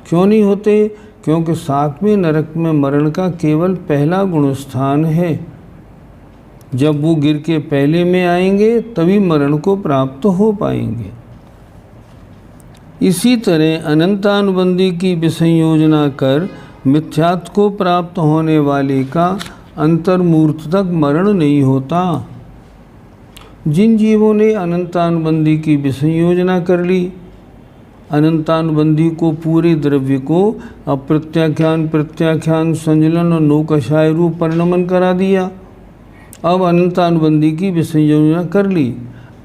S1: क्यों नहीं होते? क्योंकि 7वें नरक में मरण का केवल पहला गुणस्थान है। जब वो गिर के पहले में आएंगे तभी मरण को प्राप्त हो पाएंगे। इसी तरह अनंतानुबंधी की विसंयोजना कर मिथ्यात्व को प्राप्त होने वाले का अंतर्मूर्त तक मरण नहीं होता। जिन जीवों ने अनंतानुबंधी की विसंयोजना कर ली, अनंतानुबंधी को पूरे द्रव्य को अप्रत्याख्यान, प्रत्याख्यान, संजलन और नौकषाय रूप परिणमन करा दिया। अब अनंतानुबंधी की विसंयोजना कर ली।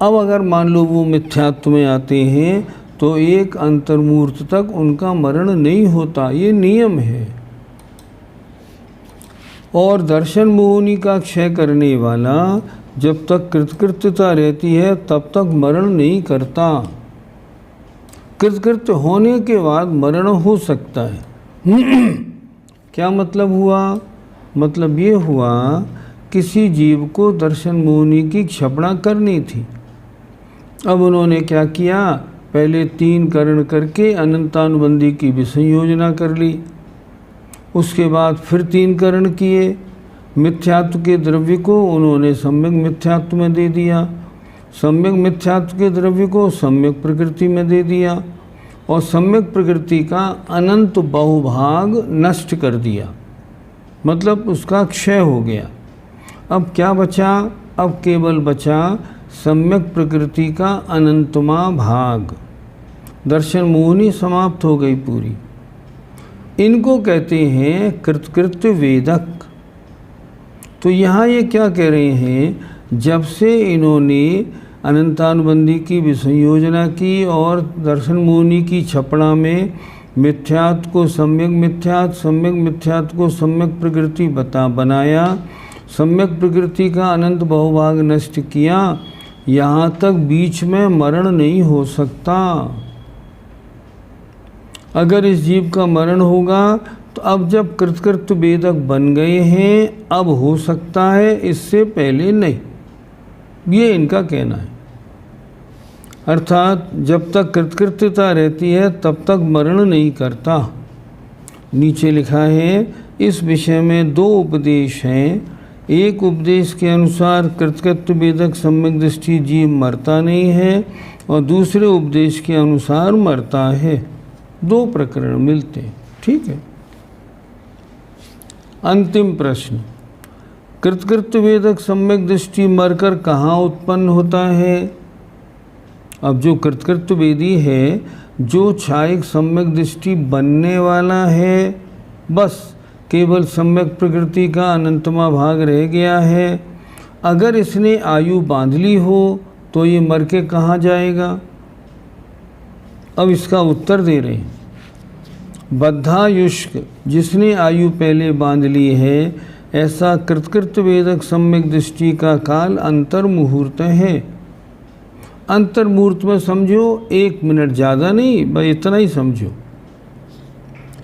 S1: अब अगर मान लो वो मिथ्यात्व में आते हैं तो एक अंतर्मूर्त तक उनका मरण नहीं होता, ये नियम है। और दर्शन मोहिनी का क्षय करने वाला जब तक कृतकृत्यता रहती है तब तक मरण नहीं करता। कृतकृत्य होने के बाद मरण हो सकता है। क्या मतलब हुआ? मतलब ये हुआ किसी जीव को दर्शन मोहिनी की क्षपणा करनी थी। अब उन्होंने क्या किया, पहले 3 करण करके अनंतानुबंधी की विषय योजना कर ली। उसके बाद फिर 3 करण किए। मिथ्यात्व के द्रव्य को उन्होंने सम्यक मिथ्यात्व में दे दिया, सम्यक मिथ्यात्व के द्रव्य को सम्यक प्रकृति में दे दिया, और सम्यक प्रकृति का अनंत बहुभाग नष्ट कर दिया, मतलब उसका क्षय हो गया। अब क्या बचा, अब केवल बचा सम्यक प्रकृति का अनंतमा भाग। दर्शन मोहिनी समाप्त हो गई पूरी। इनको कहते हैं कृतकृत्य वेदक। तो यहाँ ये क्या कह रहे हैं, जब से इन्होंने अनंतानुबंधी की विसंयोजना की और दर्शन मोहिनी की छपड़ा में मिथ्यात्व को सम्यक मिथ्यात्व को सम्यक प्रकृति बनाया, सम्यक प्रकृति का अनंत बहुभाग नष्ट किया, यहाँ तक बीच में मरण नहीं हो सकता। अगर इस जीव का मरण होगा तो अब जब कृतकृत्य वेदक बन गए हैं अब हो सकता है, इससे पहले नहीं, ये इनका कहना है। अर्थात जब तक कृतकृत्यता रहती है तब तक मरण नहीं करता। नीचे लिखा है, इस विषय में 2 उपदेश हैं। एक उपदेश के अनुसार कृतकृत्य वेदक सम्यक दृष्टि जीव मरता नहीं है, और दूसरे उपदेश के अनुसार मरता है। 2 प्रकरण मिलते हैं, ठीक है। अंतिम प्रश्न, कृतकृत्य वेदक सम्यक दृष्टि मरकर कहाँ उत्पन्न होता है? अब जो कृतकृत्य वेदी है, जो क्षायिक सम्यक दृष्टि बनने वाला है, बस केवल सम्यक प्रकृति का अनंतमा भाग रह गया है। अगर इसने आयु बांध ली हो तो ये मर के कहाँ जाएगा? अब इसका उत्तर दे रहे हैं, बद्धायुष्क, जिसने आयु पहले बांध ली है, ऐसा कृतकृत्य वेदक सम्यक दृष्टि का काल अंतर्मुहूर्त है। अंतर्मुहूर्त में समझो 1 मिनट, ज़्यादा नहीं, बस इतना ही समझो।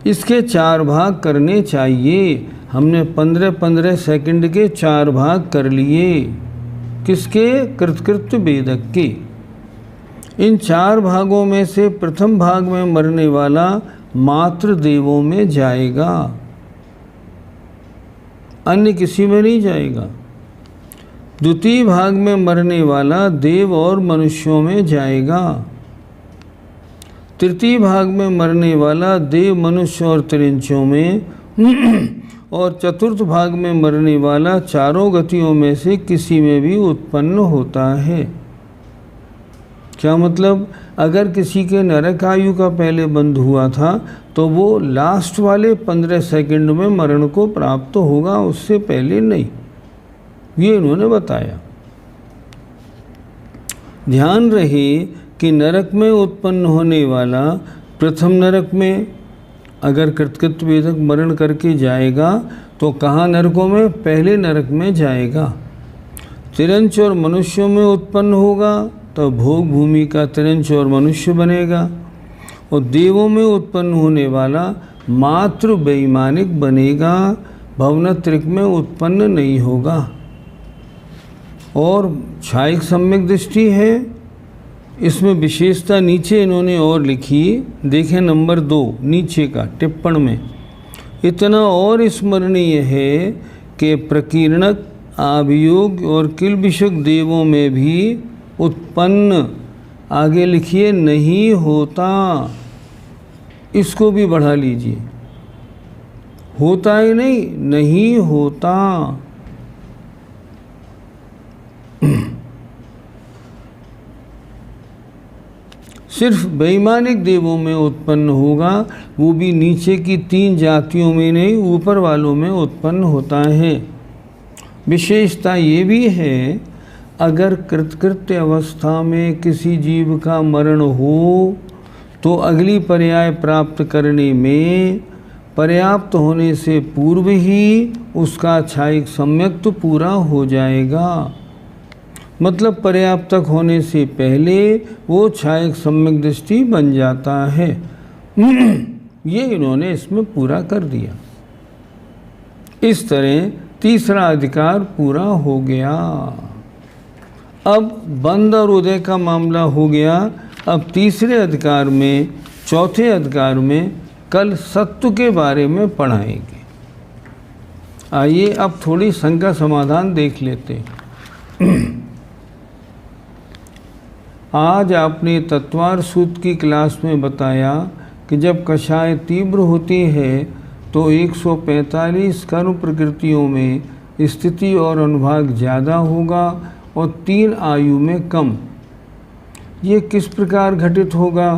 S1: इसके 4 भाग करने चाहिए। हमने 15-15 सेकंड के 4 भाग कर लिए। किसके? कृतकृत्य वेदक के। इन 4 भागों में से प्रथम भाग में मरने वाला मात्र देवों में जाएगा, अन्य किसी में नहीं जाएगा। द्वितीय भाग में मरने वाला देव और मनुष्यों में जाएगा। तृतीय भाग में मरने वाला देव, मनुष्य और त्रिंचों में और चतुर्थ भाग में मरने वाला चारों गतियों में से किसी में भी उत्पन्न होता है। क्या मतलब? अगर किसी के नरक आयु का पहले बंध हुआ था तो वो लास्ट वाले 15 सेकंड में मरण को प्राप्त होगा, उससे पहले नहीं। ये इन्होंने बताया। ध्यान रहे कि नरक में उत्पन्न होने वाला प्रथम नरक में अगर कृतकृत्य वेदक मरण करके जाएगा तो कहाँ नरकों में? पहले नरक में जाएगा। तिरंच और मनुष्यों में उत्पन्न होगा तो भोग भूमि का तिरंच और मनुष्य बनेगा, और देवों में उत्पन्न होने वाला मात्र वैमानिक बनेगा, भवनत्रिक में उत्पन्न नहीं होगा। और क्षायिक सम्यक दृष्टि है, इसमें विशेषता नीचे इन्होंने और लिखी, देखें नंबर 2 नीचे का टिप्पण में। इतना और स्मरणीय है कि प्रकीर्णक, आभियोग और किलबिषक देवों में भी उत्पन्न, आगे लिखिए, नहीं होता। इसको भी बढ़ा लीजिए, होता ही नहीं होता। सिर्फ वैमानिक देवों में उत्पन्न होगा, वो भी नीचे की 3 जातियों में नहीं, ऊपर वालों में उत्पन्न होता है। विशेषता ये भी है, अगर कृतकृत्य अवस्था में किसी जीव का मरण हो तो अगली पर्याय प्राप्त करने में पर्याप्त होने से पूर्व ही उसका क्षायिक सम्यक तो पूरा हो जाएगा। मतलब पर्याप्तक होने से पहले वो क्षायिक सम्यक दृष्टि बन जाता है। ये इन्होंने इसमें पूरा कर दिया। इस तरह तीसरा अधिकार पूरा हो गया। अब बंद और उदय का मामला हो गया। अब तीसरे अधिकार में, चौथे अधिकार में कल सत्व के बारे में पढ़ाएंगे। आइए अब थोड़ी शंका समाधान देख लेते हैं। आज आपने तत्वार सूत्र की क्लास में बताया कि जब कषाय तीव्र होती है तो 145 कर्म प्रकृतियों में स्थिति और अनुभाग ज़्यादा होगा और 3 आयु में कम। ये किस प्रकार घटित होगा?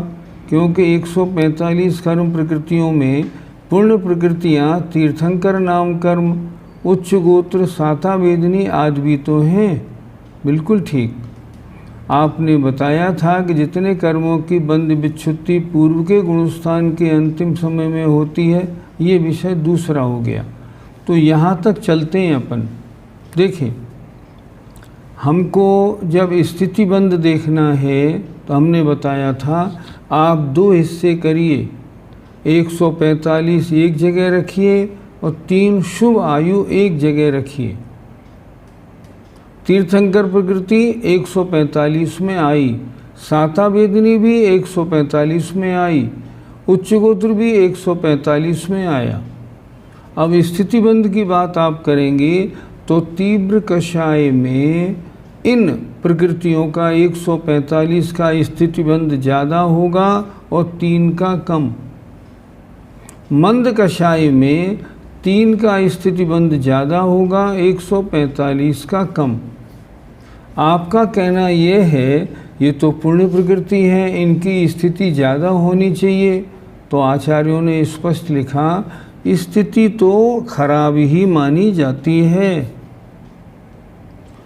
S1: क्योंकि 145 कर्म प्रकृतियों में पूर्ण प्रकृतियाँ तीर्थंकर नाम कर्म, उच्च गोत्र, साता वेदनी आदि भी तो हैं। बिल्कुल ठीक। आपने बताया था कि जितने कर्मों की बंध विच्छुत्ति पूर्व के गुणस्थान के अंतिम समय में होती है, ये विषय दूसरा हो गया। तो यहाँ तक चलते हैं अपन। देखें, हमको जब स्थिति बंध देखना है तो हमने बताया था आप 2 हिस्से करिए, 145 एक जगह रखिए और 3 शुभ आयु एक जगह रखिए। तीर्थंकर प्रकृति 145 में आई, साता वेदनी भी 145 में आई, उच्च गोत्र भी 145 में आया। अब स्थिति बंध की बात आप करेंगे तो तीव्र कषाय में इन प्रकृतियों का 145 का स्थिति बंध ज़्यादा होगा और 3 का कम। मंद कषाय में 3 का स्थिति बंध ज़्यादा होगा, 145 का कम। आपका कहना यह है ये तो पुण्य प्रकृति है, इनकी स्थिति ज़्यादा होनी चाहिए। तो आचार्यों ने स्पष्ट लिखा स्थिति तो खराब ही मानी जाती है।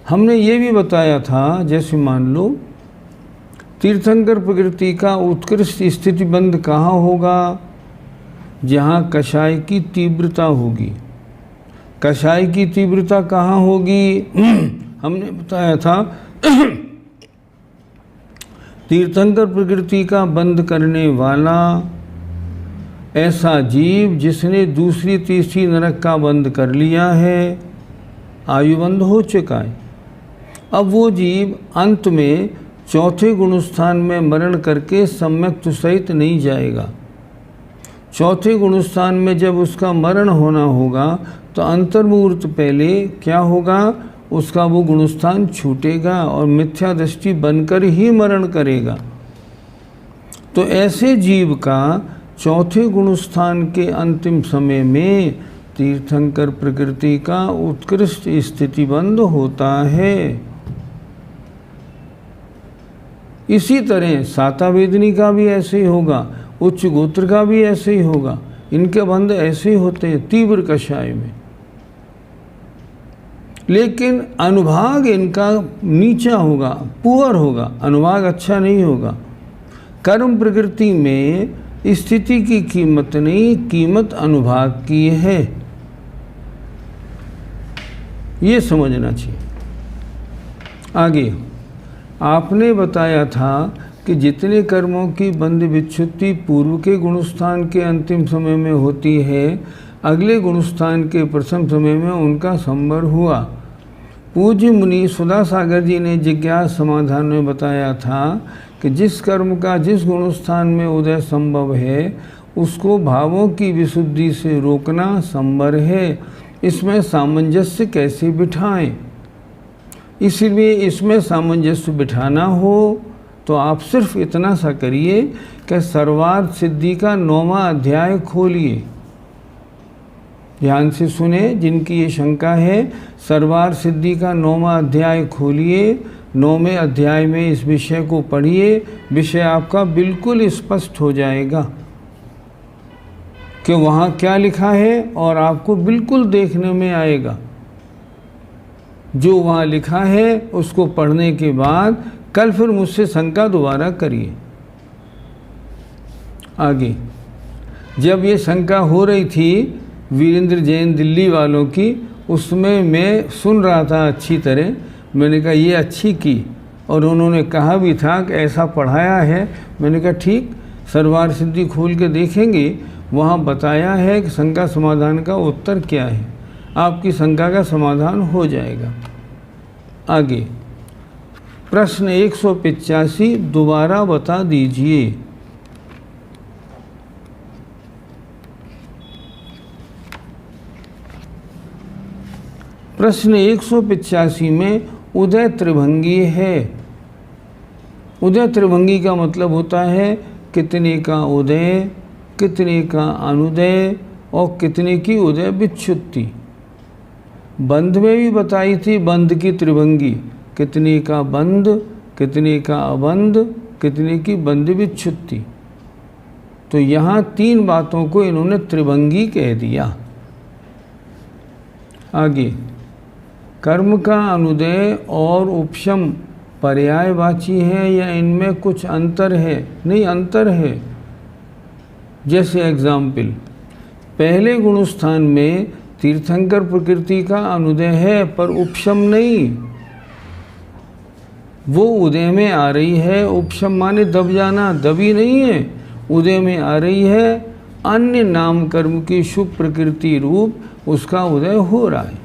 S1: हमने ये भी बताया था, जैसे मान लो तीर्थंकर प्रकृति का उत्कृष्ट स्थिति बंध कहाँ होगा? जहाँ कषाय की तीव्रता होगी। कषाय की तीव्रता कहाँ होगी? हमने बताया था तीर्थंकर प्रकृति का बंध करने वाला ऐसा जीव जिसने दूसरी तीसरी नरक का बंध कर लिया है, आयुबंध हो चुका है। अब वो जीव अंत में चौथे गुणस्थान में मरण करके सम्यक सहित नहीं जाएगा। चौथे गुणस्थान में जब उसका मरण होना होगा तो अंतर्मुहूर्त पहले क्या होगा? उसका वो गुणस्थान छूटेगा और मिथ्या दृष्टि बनकर ही मरण करेगा। तो ऐसे जीव का चौथे गुणस्थान के अंतिम समय में तीर्थंकर प्रकृति का उत्कृष्ट स्थिति बंध होता है। इसी तरह साता वेदनी का भी ऐसे ही होगा, उच्च गोत्र का भी ऐसे ही होगा। इनके बंध ऐसे ही होते हैं तीव्र कषाय में, लेकिन अनुभाग इनका नीचा होगा, पुअर होगा, अनुभाग अच्छा नहीं होगा। कर्म प्रकृति में स्थिति की कीमत नहीं, कीमत अनुभाग की है, ये समझना चाहिए। आगे आपने बताया था कि जितने कर्मों की बंध विच्छुत्ति पूर्व के गुणस्थान के अंतिम समय में होती है, अगले गुणस्थान के प्रथम समय में उनका संवर हुआ। पूज्य मुनि सुधा सागर जी ने जिज्ञासा समाधान में बताया था कि जिस कर्म का जिस गुणस्थान में उदय संभव है उसको भावों की विशुद्धि से रोकना संभव है। इसमें सामंजस्य कैसे बिठाएं? इसलिए इसमें सामंजस्य बिठाना हो तो आप सिर्फ इतना सा करिए कि सर्वार्थ सिद्धि का 9वां अध्याय खोलिए। ध्यान से सुने, जिनकी ये शंका है, सर्वार्थ सिद्धि का 9वां अध्याय खोलिए। 9वें अध्याय में इस विषय को पढ़िए, विषय आपका बिल्कुल स्पष्ट हो जाएगा कि वहाँ क्या लिखा है और आपको बिल्कुल देखने में आएगा। जो वहाँ लिखा है उसको पढ़ने के बाद कल फिर मुझसे शंका दोबारा करिए। आगे जब ये शंका हो रही थी वीरेंद्र जैन दिल्ली वालों की, उसमें मैं सुन रहा था अच्छी तरह। मैंने कहा ये अच्छी की, और उन्होंने कहा भी था कि ऐसा पढ़ाया है। मैंने कहा ठीक, सर्वार्थ सिद्धि खोल के देखेंगे, वहाँ बताया है कि शंका समाधान का उत्तर क्या है। आपकी शंका का समाधान हो जाएगा। आगे प्रश्न 185 दोबारा बता दीजिए। प्रश्न 185 में उदय त्रिभंगी है। उदय त्रिभंगी का मतलब होता है कितने का उदय, कितने का अनुदय और कितने की उदय विच्छुत्ति। बंध में भी बताई थी बंध की त्रिभंगी, कितने का बंध, कितने का अबंध, कितने की बंध विच्छुत्ति। तो यहाँ 3 बातों को इन्होंने त्रिभंगी कह दिया। आगे कर्म का अनुदय और उपशम पर्यायवाची है या इनमें कुछ अंतर है? नहीं, अंतर है। जैसे एग्जाम्पल, पहले गुणस्थान में तीर्थंकर प्रकृति का अनुदय है पर उपशम नहीं, वो उदय में आ रही है। उपशम माने दब जाना, दबी नहीं है, उदय में आ रही है। अन्य नाम कर्म की शुभ प्रकृति रूप उसका उदय हो रहा है,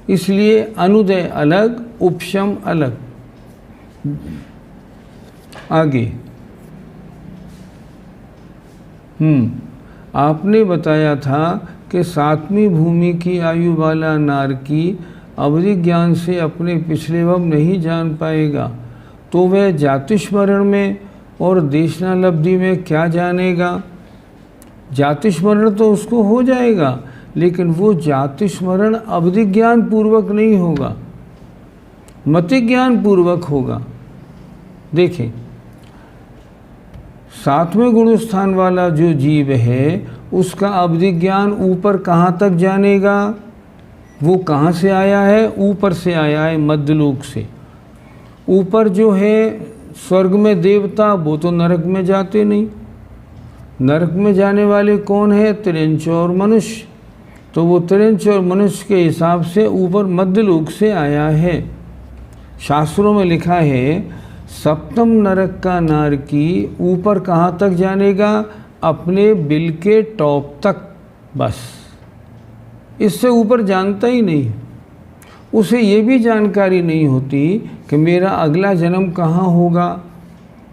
S1: इसलिए अनुदय अलग, उपशम अलग। आगे आपने बताया था कि 7वीं भूमि की आयु वाला नारकी अवधि ज्ञान से अपने पिछले भव नहीं जान पाएगा, तो वह जाति स्मरण में और देशनालब्धि में क्या जानेगा? जाति स्मरण तो उसको हो जाएगा, लेकिन वो जाति स्मरण अवधि ज्ञान पूर्वक नहीं होगा, मति ज्ञान पूर्वक होगा। देखें, 7वें गुणस्थान वाला जो जीव है उसका अवधि ज्ञान ऊपर कहाँ तक जानेगा? वो कहाँ से आया है? ऊपर से आया है, मध्यलोक से। ऊपर जो है स्वर्ग में देवता, वो तो नरक में जाते नहीं। नरक में जाने वाले कौन है? तिरंच और मनुष्य। तो वो तिरंच और मनुष्य के हिसाब से ऊपर मध्यलोक से आया है। शास्त्रों में लिखा है सप्तम नरक का नारकी ऊपर कहाँ तक जानेगा? अपने बिल के टॉप तक, बस, इससे ऊपर जानता ही नहीं। उसे ये भी जानकारी नहीं होती कि मेरा अगला जन्म कहाँ होगा।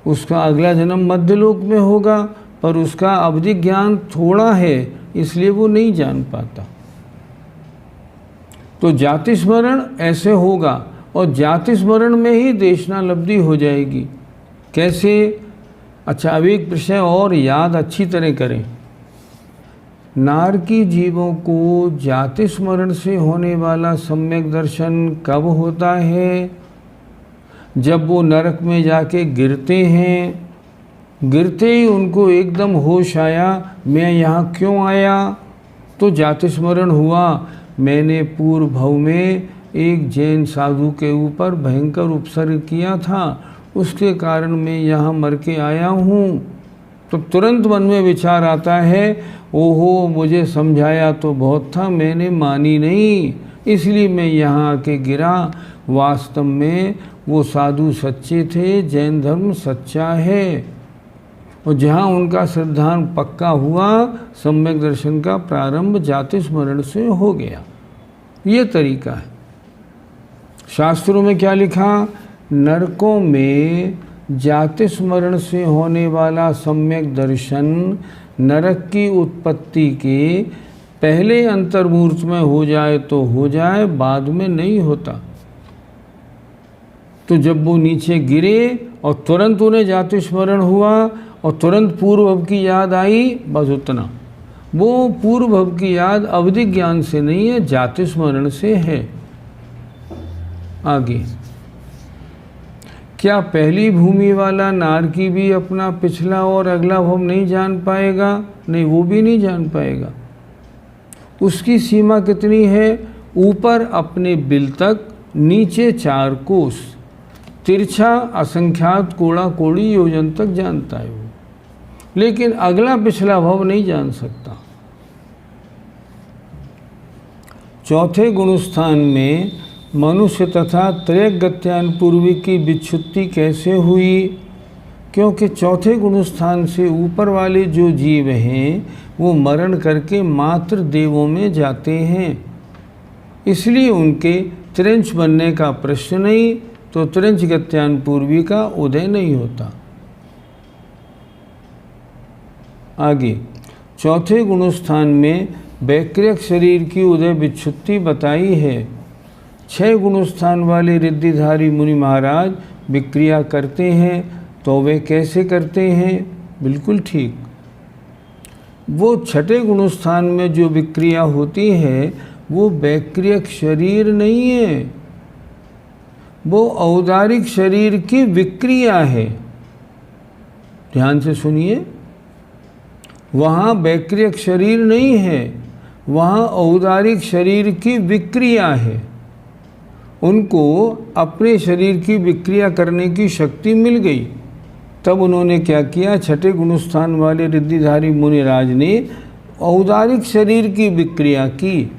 S1: उसका अगला जन्म मध्यलोक में होगा, पर उसका अवधि ज्ञान थोड़ा है, इसलिए वो नहीं जान पाता। तो जाति स्मरण ऐसे होगा, और जाति स्मरण में ही देशनालब्धि हो जाएगी। कैसे? अच्छा, अब एक विषय और याद अच्छी तरह करें। नारकी जीवों को जाति स्मरण से होने वाला सम्यक दर्शन कब होता है? जब वो नरक में जाके गिरते हैं। गिरते ही उनको एकदम होश आया, मैं यहाँ क्यों आया? तो जाति स्मरण हुआ, मैंने पूर्व भव में एक जैन साधु के ऊपर भयंकर उपसर्ग किया था, उसके कारण मैं यहाँ मर के आया हूँ। तो तुरंत मन में विचार आता है, ओहो, मुझे समझाया तो बहुत था, मैंने मानी नहीं, इसलिए मैं यहाँ आके गिरा। वास्तव में वो साधु सच्चे थे, जैन धर्म सच्चा है, और जहाँ उनका श्रद्धान पक्का हुआ, सम्यक दर्शन का प्रारंभ जाति स्मरण से हो गया। ये तरीका है। शास्त्रों में क्या लिखा? नरकों में जाति स्मरण से होने वाला सम्यक दर्शन नरक की उत्पत्ति के पहले अंतर्मूर्त में हो जाए तो हो जाए, बाद में नहीं होता। तो जब वो नीचे गिरे और तुरंत उन्हें जाति स्मरण हुआ और तुरंत पूर्व भव की याद आई, बस उतना। वो पूर्व भव की याद अवधि ज्ञान से नहीं है, जाति स्मरण से है। आगे, क्या पहली भूमि वाला नारकी भी अपना पिछला और अगला भव नहीं जान पाएगा? नहीं, वो भी नहीं जान पाएगा। उसकी सीमा कितनी है? ऊपर अपने बिल तक, नीचे 4 कोस, तिरछा असंख्यात कोड़ा कोड़ी योजन तक जानता है वो, लेकिन अगला पिछला भव नहीं जान सकता। चौथे गुणस्थान में मनुष्य तथा त्रैगत्यान पूर्वी की विच्छुत्ति कैसे हुई? क्योंकि चौथे गुणस्थान से ऊपर वाले जो जीव हैं वो मरण करके मात्र देवों में जाते हैं। इसलिए उनके त्रिंच बनने का प्रश्न नहीं, तो त्रिंच गत्यान पूर्वी का उदय नहीं होता। आगे चौथे गुणस्थान में वैक्रियक शरीर की उदय विच्छुत्ति बताई है। 6 गुणस्थान वाले रिद्धिधारी मुनि महाराज विक्रिया करते हैं, तो वे कैसे करते हैं? बिल्कुल ठीक। वो छठे गुणस्थान में जो विक्रिया होती है वो वैक्रियक शरीर नहीं है, वो औदारिक शरीर की विक्रिया है। ध्यान से सुनिए, वहाँ वैक्रियक शरीर नहीं है, वहाँ औदारिक शरीर की विक्रिया है। उनको अपने शरीर की विक्रिया करने की शक्ति मिल गई, तब उन्होंने क्या किया? छठे गुणस्थान वाले रिद्धिधारी मुनिराज ने औदारिक शरीर की विक्रिया की।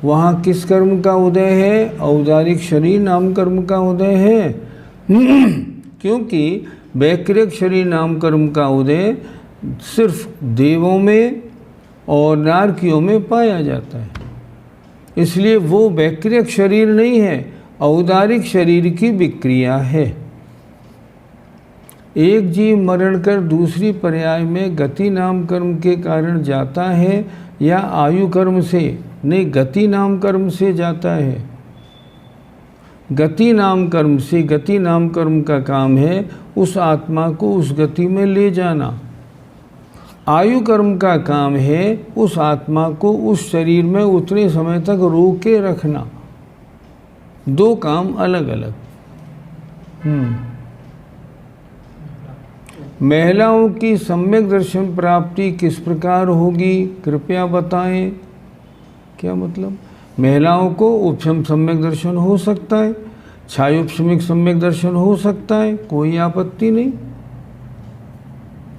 S1: वहाँ किस कर्म का उदय है? औदारिक शरीर नाम कर्म का उदय है। क्योंकि वैक्रियक शरीर नाम कर्म का उदय सिर्फ देवों में और नारकियों में पाया जाता है, इसलिए वो वैक्रियक शरीर नहीं है, औदारिक शरीर की विक्रिया है। एक जीव मरण कर दूसरी पर्याय में गति नाम कर्म के कारण जाता है या आयु कर्म से? नहीं, गति नाम कर्म से जाता है। गति नाम कर्म से, गति नाम कर्म का काम है उस आत्मा को उस गति में ले जाना। आयु कर्म का काम है उस आत्मा को उस शरीर में उतने समय तक रोक के रखना। दो काम अलग अलग। महिलाओं की सम्यक दर्शन प्राप्ति किस प्रकार होगी? कृपया बताएं। क्या मतलब? महिलाओं को उपशम सम्यक दर्शन हो सकता है, छायोपशमिक सम्यक दर्शन हो सकता है, कोई आपत्ति नहीं।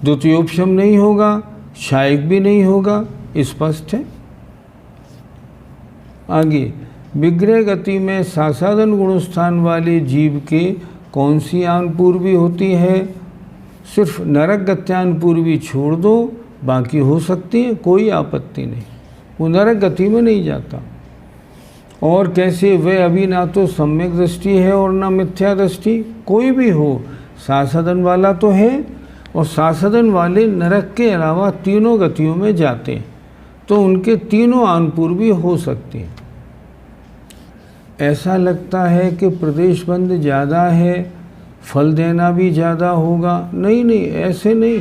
S1: द्वितीयोपशम नहीं होगा, क्षायिक भी नहीं होगा, स्पष्ट है। आगे विग्रह गति में सासादन गुणस्थान वाले जीव के कौन सी आन पूर्वी होती है? सिर्फ नरक गत्यान पूर्वी छोड़ दो, बाकी हो सकती है, कोई आपत्ति नहीं। वो नरक गति में नहीं जाता। और कैसे? वह अभी ना तो सम्यक दृष्टि है और ना मिथ्या दृष्टि, कोई भी हो, सासादन वाला तो है, और सासादन वाले नरक के अलावा तीनों गतियों में जाते हैं, तो उनके तीनों आन पूर्वी हो सकते हैं। ऐसा लगता है कि प्रदेश बंद ज़्यादा है, फल देना भी ज़्यादा होगा। नहीं नहीं, ऐसे नहीं।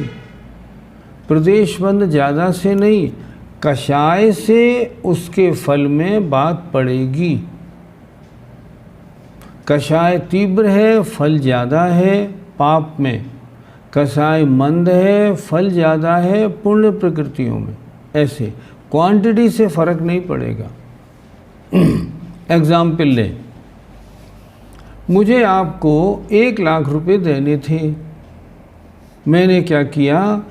S1: प्रदेश बंद ज़्यादा से नहीं, कषाय से उसके फल में बात पड़ेगी। कषाय तीव्र है, फल ज़्यादा है पाप में, कषाय मंद है, फल ज़्यादा है पुण्य प्रकृतियों में। ऐसे क्वांटिटी से फर्क नहीं पड़ेगा। एग्जाम्पल लें, मुझे आपको 1 लाख रुपए देने थे। मैंने क्या किया?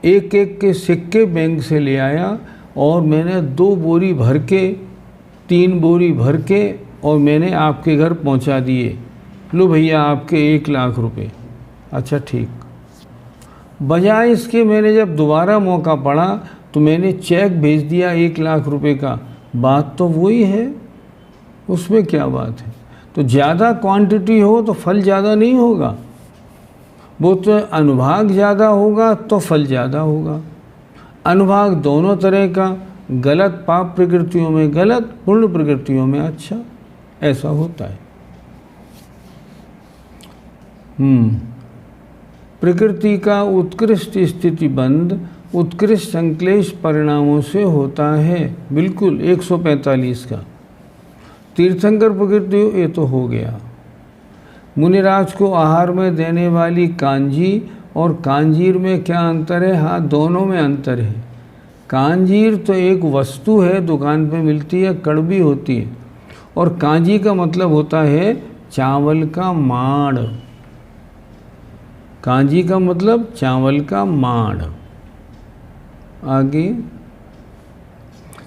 S1: एक एक के सिक्के बैंक से ले आया और मैंने 2 बोरी भर के, 3 बोरी भर के, और मैंने आपके घर पहुंचा दिए। लो भैया आपके 1 लाख रुपए। अच्छा ठीक। बजाय इसके मैंने जब दोबारा मौका पड़ा तो मैंने चेक भेज दिया 1 लाख रुपए का। बात तो वही है, उसमें क्या बात है? तो ज़्यादा क्वांटिटी हो तो फल ज़्यादा नहीं होगा, वो तो अनुभाग ज़्यादा होगा तो फल ज़्यादा होगा। अनुभाग दोनों तरह का, गलत पाप प्रकृतियों में गलत, पूर्ण प्रकृतियों में अच्छा, ऐसा होता है। प्रकृति का उत्कृष्ट स्थिति बंद उत्कृष्ट संक्लेश परिणामों से होता है। बिल्कुल 145 का। तीर्थंकर प्रकृति, ये तो हो गया। मुनिराज को आहार में देने वाली कांजी और कांजीर में क्या अंतर है? हाँ, दोनों में अंतर है। कांजीर तो एक वस्तु है, दुकान पे मिलती है, कड़वी होती है, और कांजी का मतलब होता है चावल का माड़। कांजी का मतलब चावल का माड़। आगे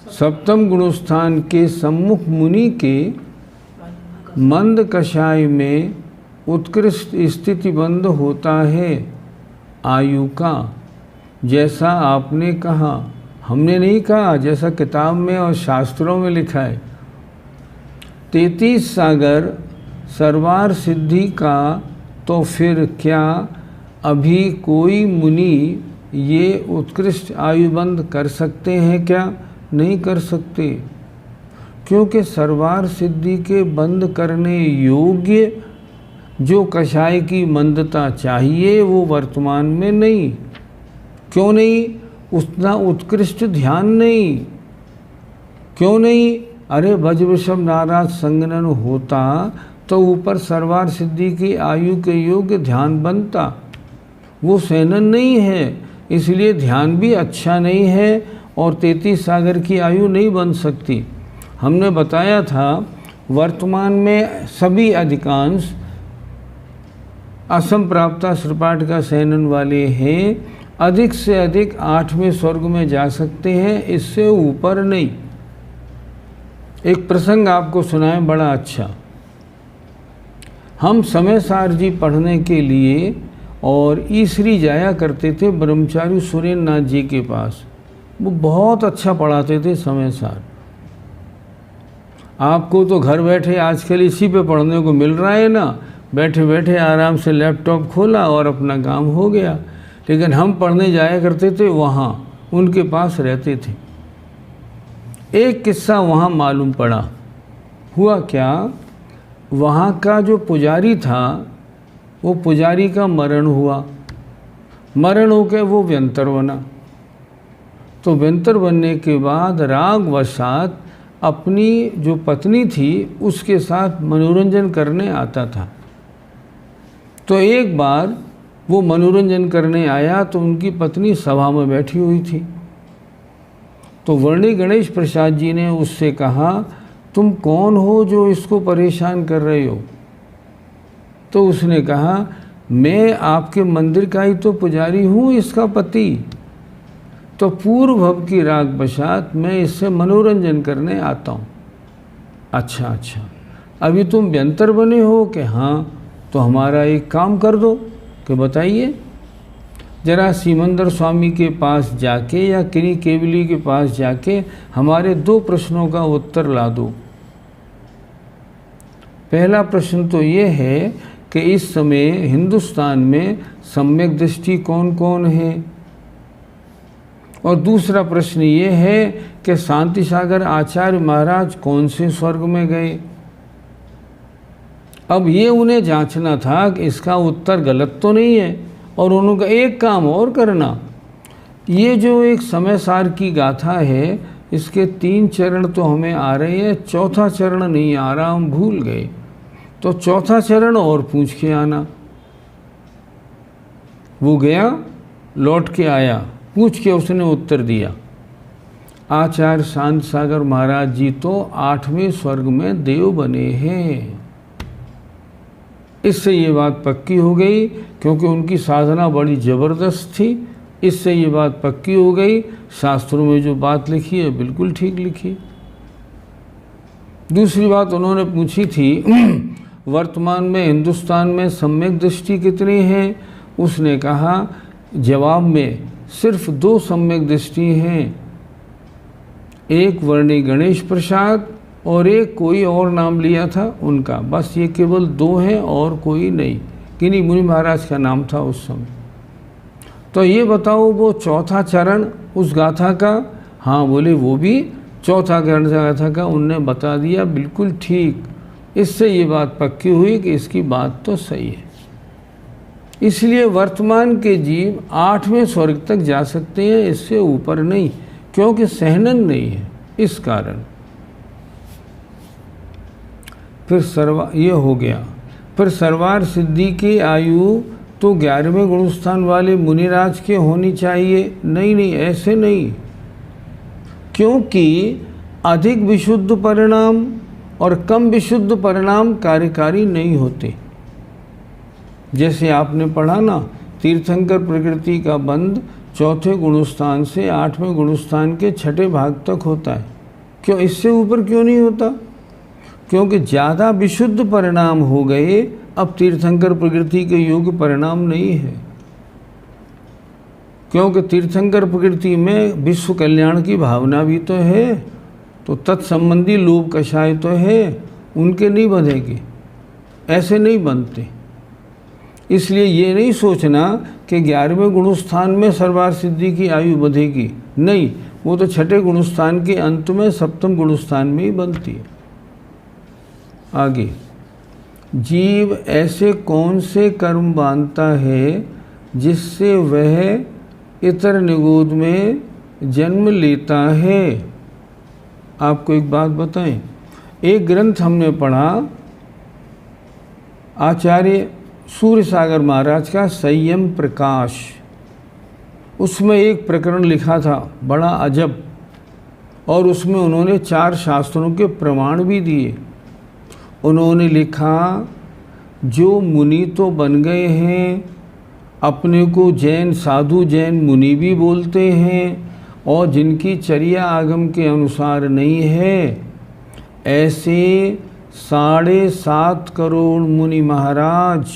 S1: सप्तम गुणस्थान के सम्मुख मुनि के मंद कषाय में उत्कृष्ट स्थिति बंद होता है आयु का, जैसा आपने कहा। हमने नहीं कहा, जैसा किताब में और शास्त्रों में लिखा है। 33 सागर सर्वार सिद्धि का, तो फिर क्या अभी कोई मुनि ये उत्कृष्ट आयुबंध कर सकते हैं क्या? नहीं कर सकते, क्योंकि सर्वार सिद्धि के बंद करने योग्य जो कषाय की मंदता चाहिए वो वर्तमान में नहीं। क्यों नहीं? उतना उत्कृष्ट ध्यान नहीं। क्यों नहीं? अरे भज वृषभ नाराज संगनन होता तो ऊपर सर्वार सिद्धि की आयु के योग्य ध्यान बनता। वो सेनन नहीं है, इसलिए ध्यान भी अच्छा नहीं है और 33 सागर की आयु नहीं बन सकती। हमने बताया था वर्तमान में सभी अधिकांश असंप्राप्ता श्रपाट का सेनन वाले हैं, अधिक से अधिक 8वें स्वर्ग में जा सकते हैं, इससे ऊपर नहीं। एक प्रसंग आपको सुनाएं बड़ा अच्छा। हम समय सार जी पढ़ने के लिए और ईसरी जाया करते थे ब्रह्मचारी सुरेंद्र नाथ जी के पास। वो बहुत अच्छा पढ़ाते थे समय सार। आपको तो घर बैठे आजकल इसी पे पढ़ने को मिल रहा है ना, बैठे बैठे आराम से लैपटॉप खोला और अपना काम हो गया। लेकिन हम पढ़ने जाया करते थे वहाँ, उनके पास रहते थे। एक किस्सा वहाँ मालूम पड़ा। हुआ क्या, वहाँ का जो पुजारी था वो पुजारी का मरण हुआ। मरण होकर वो व्यंतर बना। तो व्यंतर बनने के बाद रागवशात अपनी जो पत्नी थी उसके साथ मनोरंजन करने आता था। तो एक बार वो मनोरंजन करने आया तो उनकी पत्नी सभा में बैठी हुई थी। तो वर्णी गणेश प्रसाद जी ने उससे कहा, तुम कौन हो जो इसको परेशान कर रहे हो? तो उसने कहा, मैं आपके मंदिर का ही तो पुजारी हूँ, इसका पति। तो पूर्व भव की राग बशात मैं इससे मनोरंजन करने आता हूँ। अच्छा अच्छा, अभी तुम व्यंतर बने हो कि? हाँ। तो हमारा एक काम कर दो कि बताइए, जरा सीमंदर स्वामी के पास जाके या किरी केवली के पास जाके हमारे 2 प्रश्नों का उत्तर ला दो। पहला प्रश्न तो ये है कि इस समय हिंदुस्तान में सम्यक दृष्टि कौन कौन है, और दूसरा प्रश्न ये है कि शांति सागर आचार्य महाराज कौन से स्वर्ग में गए। अब ये उन्हें जांचना था कि इसका उत्तर गलत तो नहीं है, और उन्होंने एक काम और करना, ये जो एक समय सार की गाथा है इसके 3 चरण तो हमें आ रहे हैं, 4था चरण नहीं आ रहा, हम भूल गए। तो 4था चरण और पूछ के आना। वो गया, लौट के आया, पूछ के उसने उत्तर दिया, आचार्य शांत सागर महाराज जी तो 8वें स्वर्ग में देव बने हैं। इससे ये बात पक्की हो गई, क्योंकि उनकी साधना बड़ी ज़बरदस्त थी। इससे ये बात पक्की हो गई, शास्त्रों में जो बात लिखी है बिल्कुल ठीक लिखी। दूसरी बात उन्होंने पूछी थी, वर्तमान में हिंदुस्तान में सम्यक दृष्टि कितनी है? उसने कहा जवाब में सिर्फ 2 सम्यक दृष्टि हैं, एक वर्णी गणेश प्रसाद और एक कोई और नाम लिया था उनका, बस ये केवल 2 हैं और कोई नहीं। किन्हीं मुनि महाराज का नाम था उस समय। तो ये बताओ वो 4था चरण उस गाथा का? हाँ बोले वो भी 4था चरण गाथा का उनने बता दिया, बिल्कुल ठीक। इससे ये बात पक्की हुई कि इसकी बात तो सही है। इसलिए वर्तमान के जीव 8वें स्वर्ग तक जा सकते हैं, इससे ऊपर नहीं, क्योंकि सहनन नहीं है इस कारण। फिर ये हो गया। फिर सर्वार सिद्धि की आयु तो 11वें गुणस्थान वाले मुनिराज के होनी चाहिए। नहीं नहीं, ऐसे नहीं, क्योंकि अधिक विशुद्ध परिणाम और कम विशुद्ध परिणाम कार्यकारी नहीं होते। जैसे आपने पढ़ा ना, तीर्थंकर प्रकृति का बंध 4थे गुणस्थान से 8वें गुणस्थान के 6ठे भाग तक होता है। क्यों, इससे ऊपर क्यों नहीं होता? क्योंकि ज़्यादा विशुद्ध परिणाम हो गए, अब तीर्थंकर प्रकृति के योग्य परिणाम नहीं है। क्योंकि तीर्थंकर प्रकृति में विश्व कल्याण की भावना भी तो है, तो तत्संबंधी लोभ कषाय तो है, उनके नहीं बंधेंगे, ऐसे नहीं बनते। इसलिए ये नहीं सोचना कि 11वें गुणस्थान में सर्वार्थ सिद्धि की आयु बंधेगी, नहीं, वो तो छठे गुणस्थान के अंत में सप्तम गुणस्थान में ही बनती है। आगे, जीव ऐसे कौन से कर्म बांधता है जिससे वह इतर निगोद में जन्म लेता है? आपको एक बात बताएं, एक ग्रंथ हमने पढ़ा आचार्य सूर्यसागर महाराज का संयम प्रकाश, उसमें एक प्रकरण लिखा था बड़ा अजब, और उसमें उन्होंने 4 शास्त्रों के प्रमाण भी दिए। उन्होंने लिखा, जो मुनि तो बन गए हैं, अपने को जैन साधु जैन मुनि भी बोलते हैं, और जिनकी चर्या आगम के अनुसार नहीं है, ऐसे 7.5 करोड़ मुनि महाराज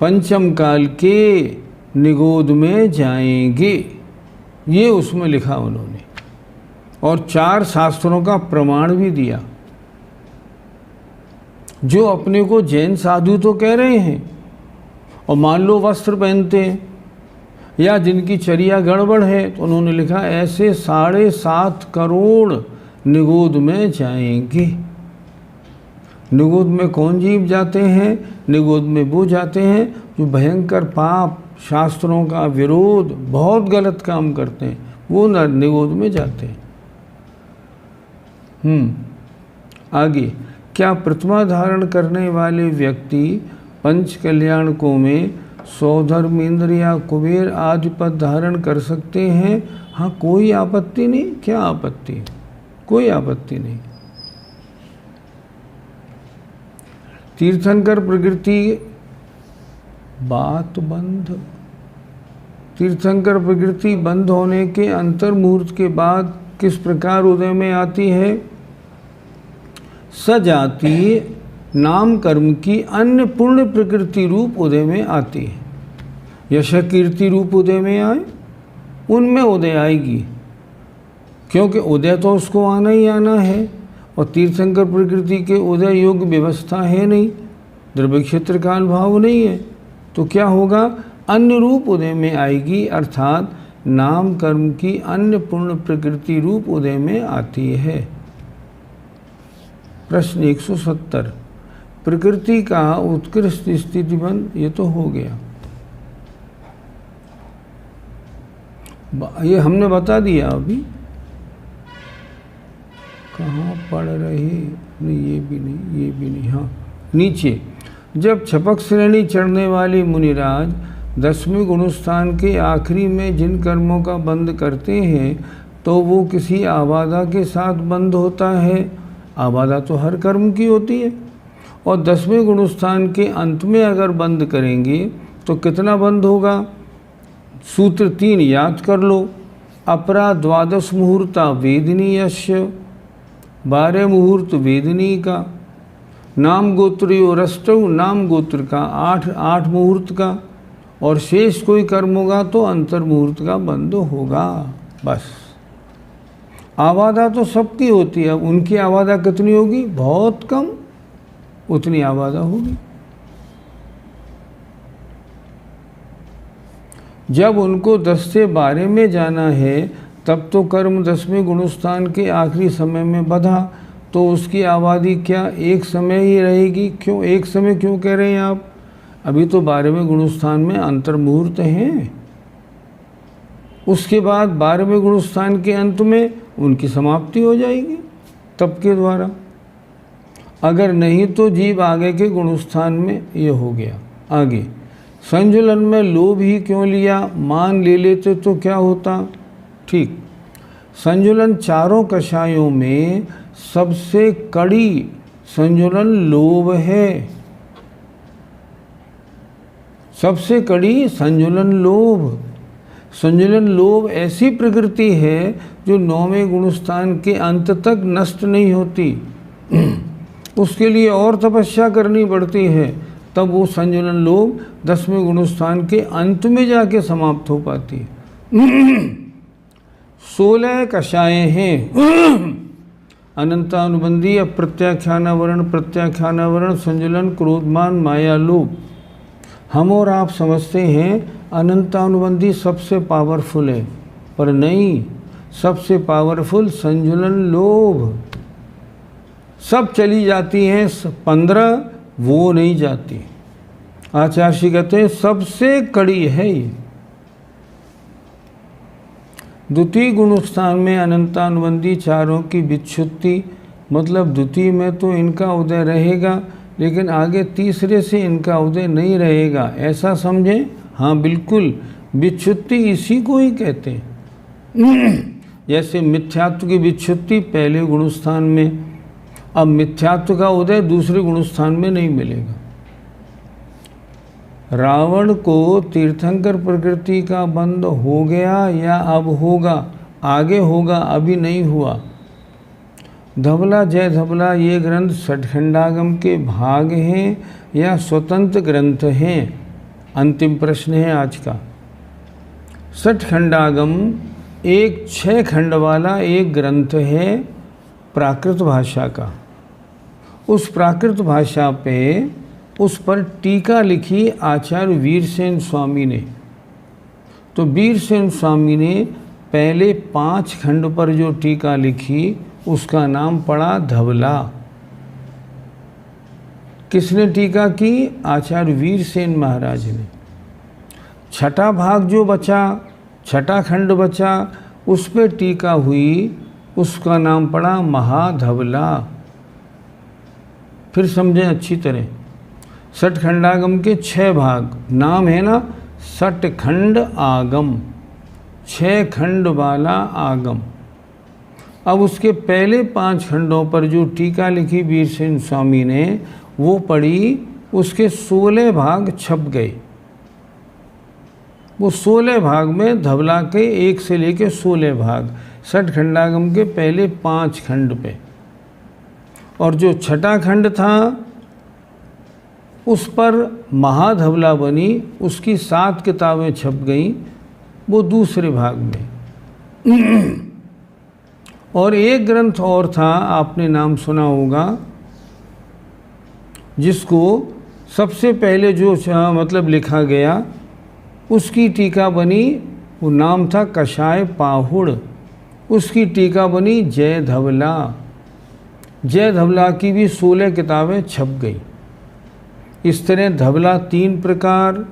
S1: पंचम काल के निगोद में जाएंगे। ये उसमें लिखा उन्होंने, और 4 शास्त्रों का प्रमाण भी दिया। जो अपने को जैन साधु तो कह रहे हैं और मान लो वस्त्र पहनते हैं, या जिनकी चर्या गड़बड़ है, तो उन्होंने लिखा ऐसे 7.5 करोड़ निगोद में जाएंगे। निगोद में कौन जीव जाते हैं? निगोद में वो जाते हैं जो भयंकर पाप, शास्त्रों का विरोध, बहुत गलत काम करते हैं, वो निगोद में जाते हैं। आगे, क्या प्रतिमा धारण करने वाले व्यक्ति पंच कल्याणकों में सौधर्म, इंद्र या कुबेर आदि पद धारण कर सकते हैं? हाँ, कोई आपत्ति नहीं। क्या आपत्ति? कोई आपत्ति नहीं। तीर्थंकर प्रकृति बात बंध, तीर्थंकर प्रकृति बंद होने के अंतर मुहूर्त के बाद किस प्रकार उदय में आती है? सजातीय नाम कर्म की अन्य पूर्ण प्रकृति रूप उदय में आती है। यश कीर्ति रूप उदय में आए, उनमें उदय आएगी, क्योंकि उदय तो उसको आना ही आना है, और तीर्थंकर प्रकृति के उदय योग्य व्यवस्था है नहीं, द्रव्य क्षेत्र काल भाव नहीं है, तो क्या होगा? अन्य रूप उदय में आएगी, अर्थात नाम कर्म की अन्य पूर्ण प्रकृति रूप उदय में आती है। प्रश्न 170, प्रकृति का उत्कृष्ट स्थिति बंध, ये तो हो गया, ये हमने बता दिया। अभी कहाँ पढ़ रहे? नहीं, ये भी नहीं, ये भी नहीं। हाँ, नीचे, जब छपक श्रेणी चढ़ने वाले मुनिराज 10वें गुणस्थान के आखिरी में जिन कर्मों का बंद करते हैं, तो वो किसी आबादा के साथ बंद होता है। आबादा तो हर कर्म की होती है, और 10वें गुणस्थान के अंत में अगर बंद करेंगे तो कितना बंद होगा? सूत्र 3 याद कर लो। अपरा 12 मुहूर्ता वेदिनी यश्य, 12 मुहूर्त वेदिनी का, नाम गोत्रियोरष्टौ, नाम गोत्र का 8 मुहूर्त का, और शेष कोई कर्म होगा तो अंतर मुहूर्त का बंद होगा। बस, आबादा तो सबकी होती है। उनकी आबादा कितनी होगी? बहुत कम, उतनी आबादा होगी। जब उनको 10 से 12 में जाना है, तब तो कर्म 10वें गुणस्थान के आखिरी समय में बधा, तो उसकी आबादी क्या एक समय ही रहेगी? क्यों एक समय क्यों कह रहे हैं आप? अभी तो 12वें गुणस्थान में अंतर मुहूर्त हैं, उसके बाद 12वें गुणस्थान के अंत में उनकी समाप्ति हो जाएगी तप के द्वारा। अगर नहीं तो जीव आगे के गुणस्थान में ये हो गया। आगे, संजुलन में लोभ ही क्यों लिया? मान ले लेते तो क्या होता? ठीक, संजुलन चारों कषायों में सबसे कड़ी संजुलन लोभ है। सबसे कड़ी संजुलन लोभ। संजुलन लोभ ऐसी प्रकृति है जो 9वें गुणस्थान के अंत तक नष्ट नहीं होती, उसके लिए और तपस्या करनी पड़ती है, तब वो संजुलन लोभ 10वें गुणस्थान के अंत में जाके समाप्त हो पाती है। 16 कषाय हैं, अनंतानुबंधी अप्रत्याख्यानावरण प्रत्याख्यानावरण संजुलन क्रोधमान माया लोभ। हम और आप समझते हैं अनंतानुबंधी सबसे पावरफुल है, पर नहीं, सबसे पावरफुल संजुलन लोभ। सब चली जाती हैं 15, वो नहीं जाती। आचार्य श्री कहते हैं सबसे कड़ी है ये। द्वितीय गुण स्थान में अनंतानुबंधी चारों की विच्छुत्ति, मतलब द्वितीय में तो इनका उदय रहेगा, लेकिन आगे तीसरे से इनका उदय नहीं रहेगा, ऐसा समझें। हाँ बिल्कुल, विच्छुत्ति इसी को ही कहते हैं। जैसे मिथ्यात्व की विच्छुत्ति पहले गुणस्थान में, अब मिथ्यात्व का उदय दूसरे गुणस्थान में नहीं मिलेगा। रावण को तीर्थंकर प्रकृति का बंध हो गया या अब होगा? आगे होगा, अभी नहीं हुआ। धवला जय धवला ये ग्रंथ षटखंडागम के भाग हैं या स्वतंत्र ग्रंथ हैं? अंतिम प्रश्न है आज का। षटखंडागम एक 6 खंड वाला एक ग्रंथ है प्राकृत भाषा का। उस प्राकृत भाषा पे उस पर टीका लिखी आचार्य वीरसेन स्वामी ने। तो वीरसेन स्वामी ने पहले 5 खंड पर जो टीका लिखी उसका नाम पड़ा धवला। किसने टीका की? आचार्य वीरसेन महाराज ने। छठा भाग जो बचा, छठा खंड बचा, उस पे टीका हुई, उसका नाम पड़ा महाधवला। फिर समझें अच्छी तरह, षटखंडागम के 6 भाग, नाम है ना षटखंड आगम, 6 खंड वाला आगम। अब उसके पहले 5 खंडों पर जो टीका लिखी वीरसेन स्वामी ने, वो पढ़ी, उसके 16 भाग छप गए। वो 16 भाग में धवला के 1 से लेकर 16 भाग, षटखंडागम के पहले 5 खंड पे। और जो छठा खंड था उस पर महाधवला बनी, उसकी 7 किताबें छप गईं, वो दूसरे भाग में। और एक ग्रंथ और था, आपने नाम सुना होगा, जिसको सबसे पहले जो मतलब लिखा गया उसकी टीका बनी, वो नाम था कषाय पाहुड़, उसकी टीका बनी जय धवला। जय धवला की भी 16 किताबें छप गई। इस तरह धवला 3 प्रकार,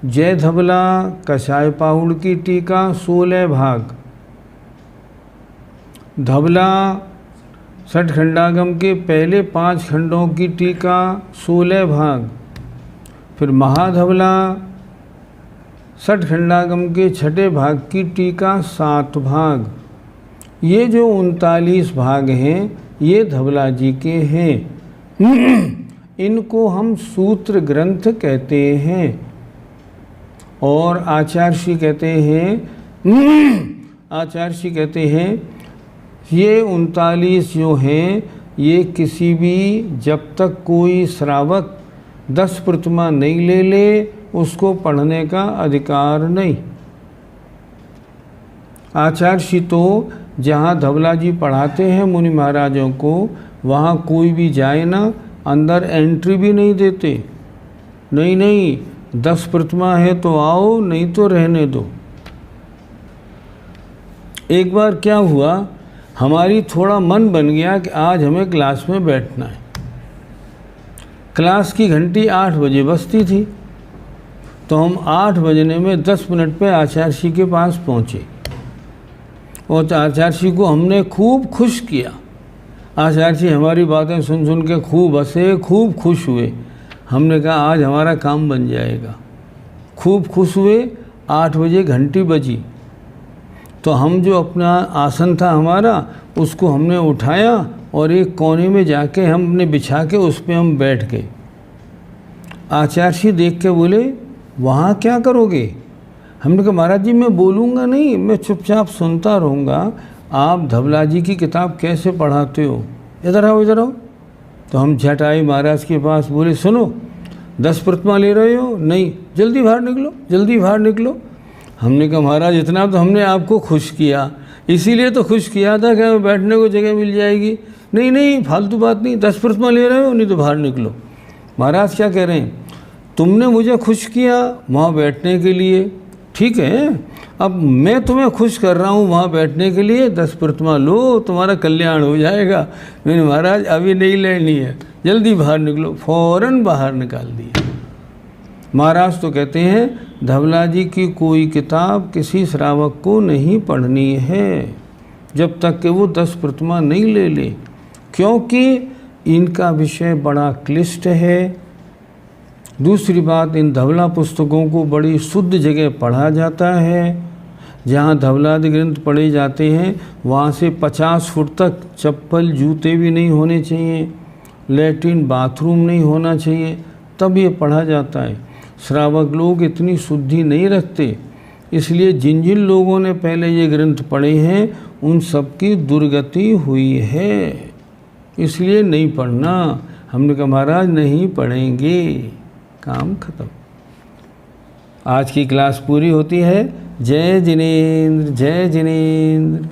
S1: जय धवला, कषाय पाहुड़ की टीका 16 भाग, धवला षटखंडागम के पहले 5 खंडों की टीका 16 भाग, फिर महाधवला षटखंडागम के छठे भाग की टीका 7 भाग। ये जो 39 भाग हैं ये धवला जी के हैं। इनको हम सूत्र ग्रंथ कहते हैं। और आचार्य श्री कहते हैं ये 39 जो हैं, ये किसी भी, जब तक कोई श्रावक 10 प्रतिमा नहीं ले ले, उसको पढ़ने का अधिकार नहीं। आचार्य श्री तो जहाँ धवला जी पढ़ाते हैं मुनि महाराजों को, वहाँ कोई भी जाए ना, अंदर एंट्री भी नहीं देते। नहीं, 10 प्रतिमा है तो आओ, नहीं तो रहने दो। एक बार क्या हुआ, हमारी थोड़ा मन बन गया कि आज हमें क्लास में बैठना है। क्लास की घंटी 8 बजे बजती थी, तो हम 8 बजने में 10 मिनट पे आचार्य श्री के पास पहुँचे और आचार्य श्री को हमने खूब खुश किया। आचार्य जी हमारी बातें सुन सुन के खूब हंसे, खूब खुश हुए। हमने कहा आज हमारा काम बन जाएगा। खूब खुश हुए। 8 बजे घंटी बजी तो हम जो अपना आसन था हमारा, उसको हमने उठाया और एक कोने में जाके हमने बिछा के उस पर हम बैठ गए। आचार्य जी देख के बोले, वहाँ क्या करोगे? हमने कहा महाराज जी मैं बोलूँगा नहीं, मैं चुपचाप सुनता रहूँगा। आप धवला जी की किताब कैसे पढ़ाते हो? इधर आओ, इधर आओ। तो हम झट आए महाराज के पास, बोले सुनो 10 प्रतिमा ले रहे हो? नहीं। जल्दी बाहर निकलो, जल्दी बाहर निकलो। हमने कहा महाराज इतना तो हमने आपको खुश किया, इसीलिए तो खुश किया था कि हमें बैठने को जगह मिल जाएगी। नहीं नहीं फालतू बात नहीं, 10 प्रतिमा ले रहे हो, नहीं तो बाहर निकलो। महाराज क्या कह रहे हैं, तुमने मुझे खुश किया वहाँ बैठने के लिए, ठीक है, अब मैं तुम्हें खुश कर रहा हूँ वहाँ बैठने के लिए, 10 प्रतिमा लो, तुम्हारा कल्याण हो जाएगा। मैंने महाराज अभी नहीं लेनी है, जल्दी बाहर निकलो, फौरन बाहर निकाल दिया। महाराज तो कहते हैं धवला जी की कोई किताब किसी श्रावक को नहीं पढ़नी है जब तक कि वो 10 प्रतिमा नहीं ले ले, क्योंकि इनका विषय बड़ा क्लिष्ट है। दूसरी बात, इन धवला पुस्तकों को बड़ी शुद्ध जगह पढ़ा जाता है। जहाँ धवलादि ग्रंथ पढ़े जाते हैं वहाँ से 50 फुट तक चप्पल जूते भी नहीं होने चाहिए, लैट्रिन बाथरूम नहीं होना चाहिए, तब ये पढ़ा जाता है। श्रावक लोग इतनी शुद्धि नहीं रखते, इसलिए जिन जिन लोगों ने पहले ये ग्रंथ पढ़े हैं उन सबकी दुर्गति हुई है, इसलिए नहीं पढ़ना। हमने कहा महाराज नहीं पढ़ेंगे, काम खत्म। आज की क्लास पूरी होती है। जय जिनेंद्र, जय जिनेंद्र।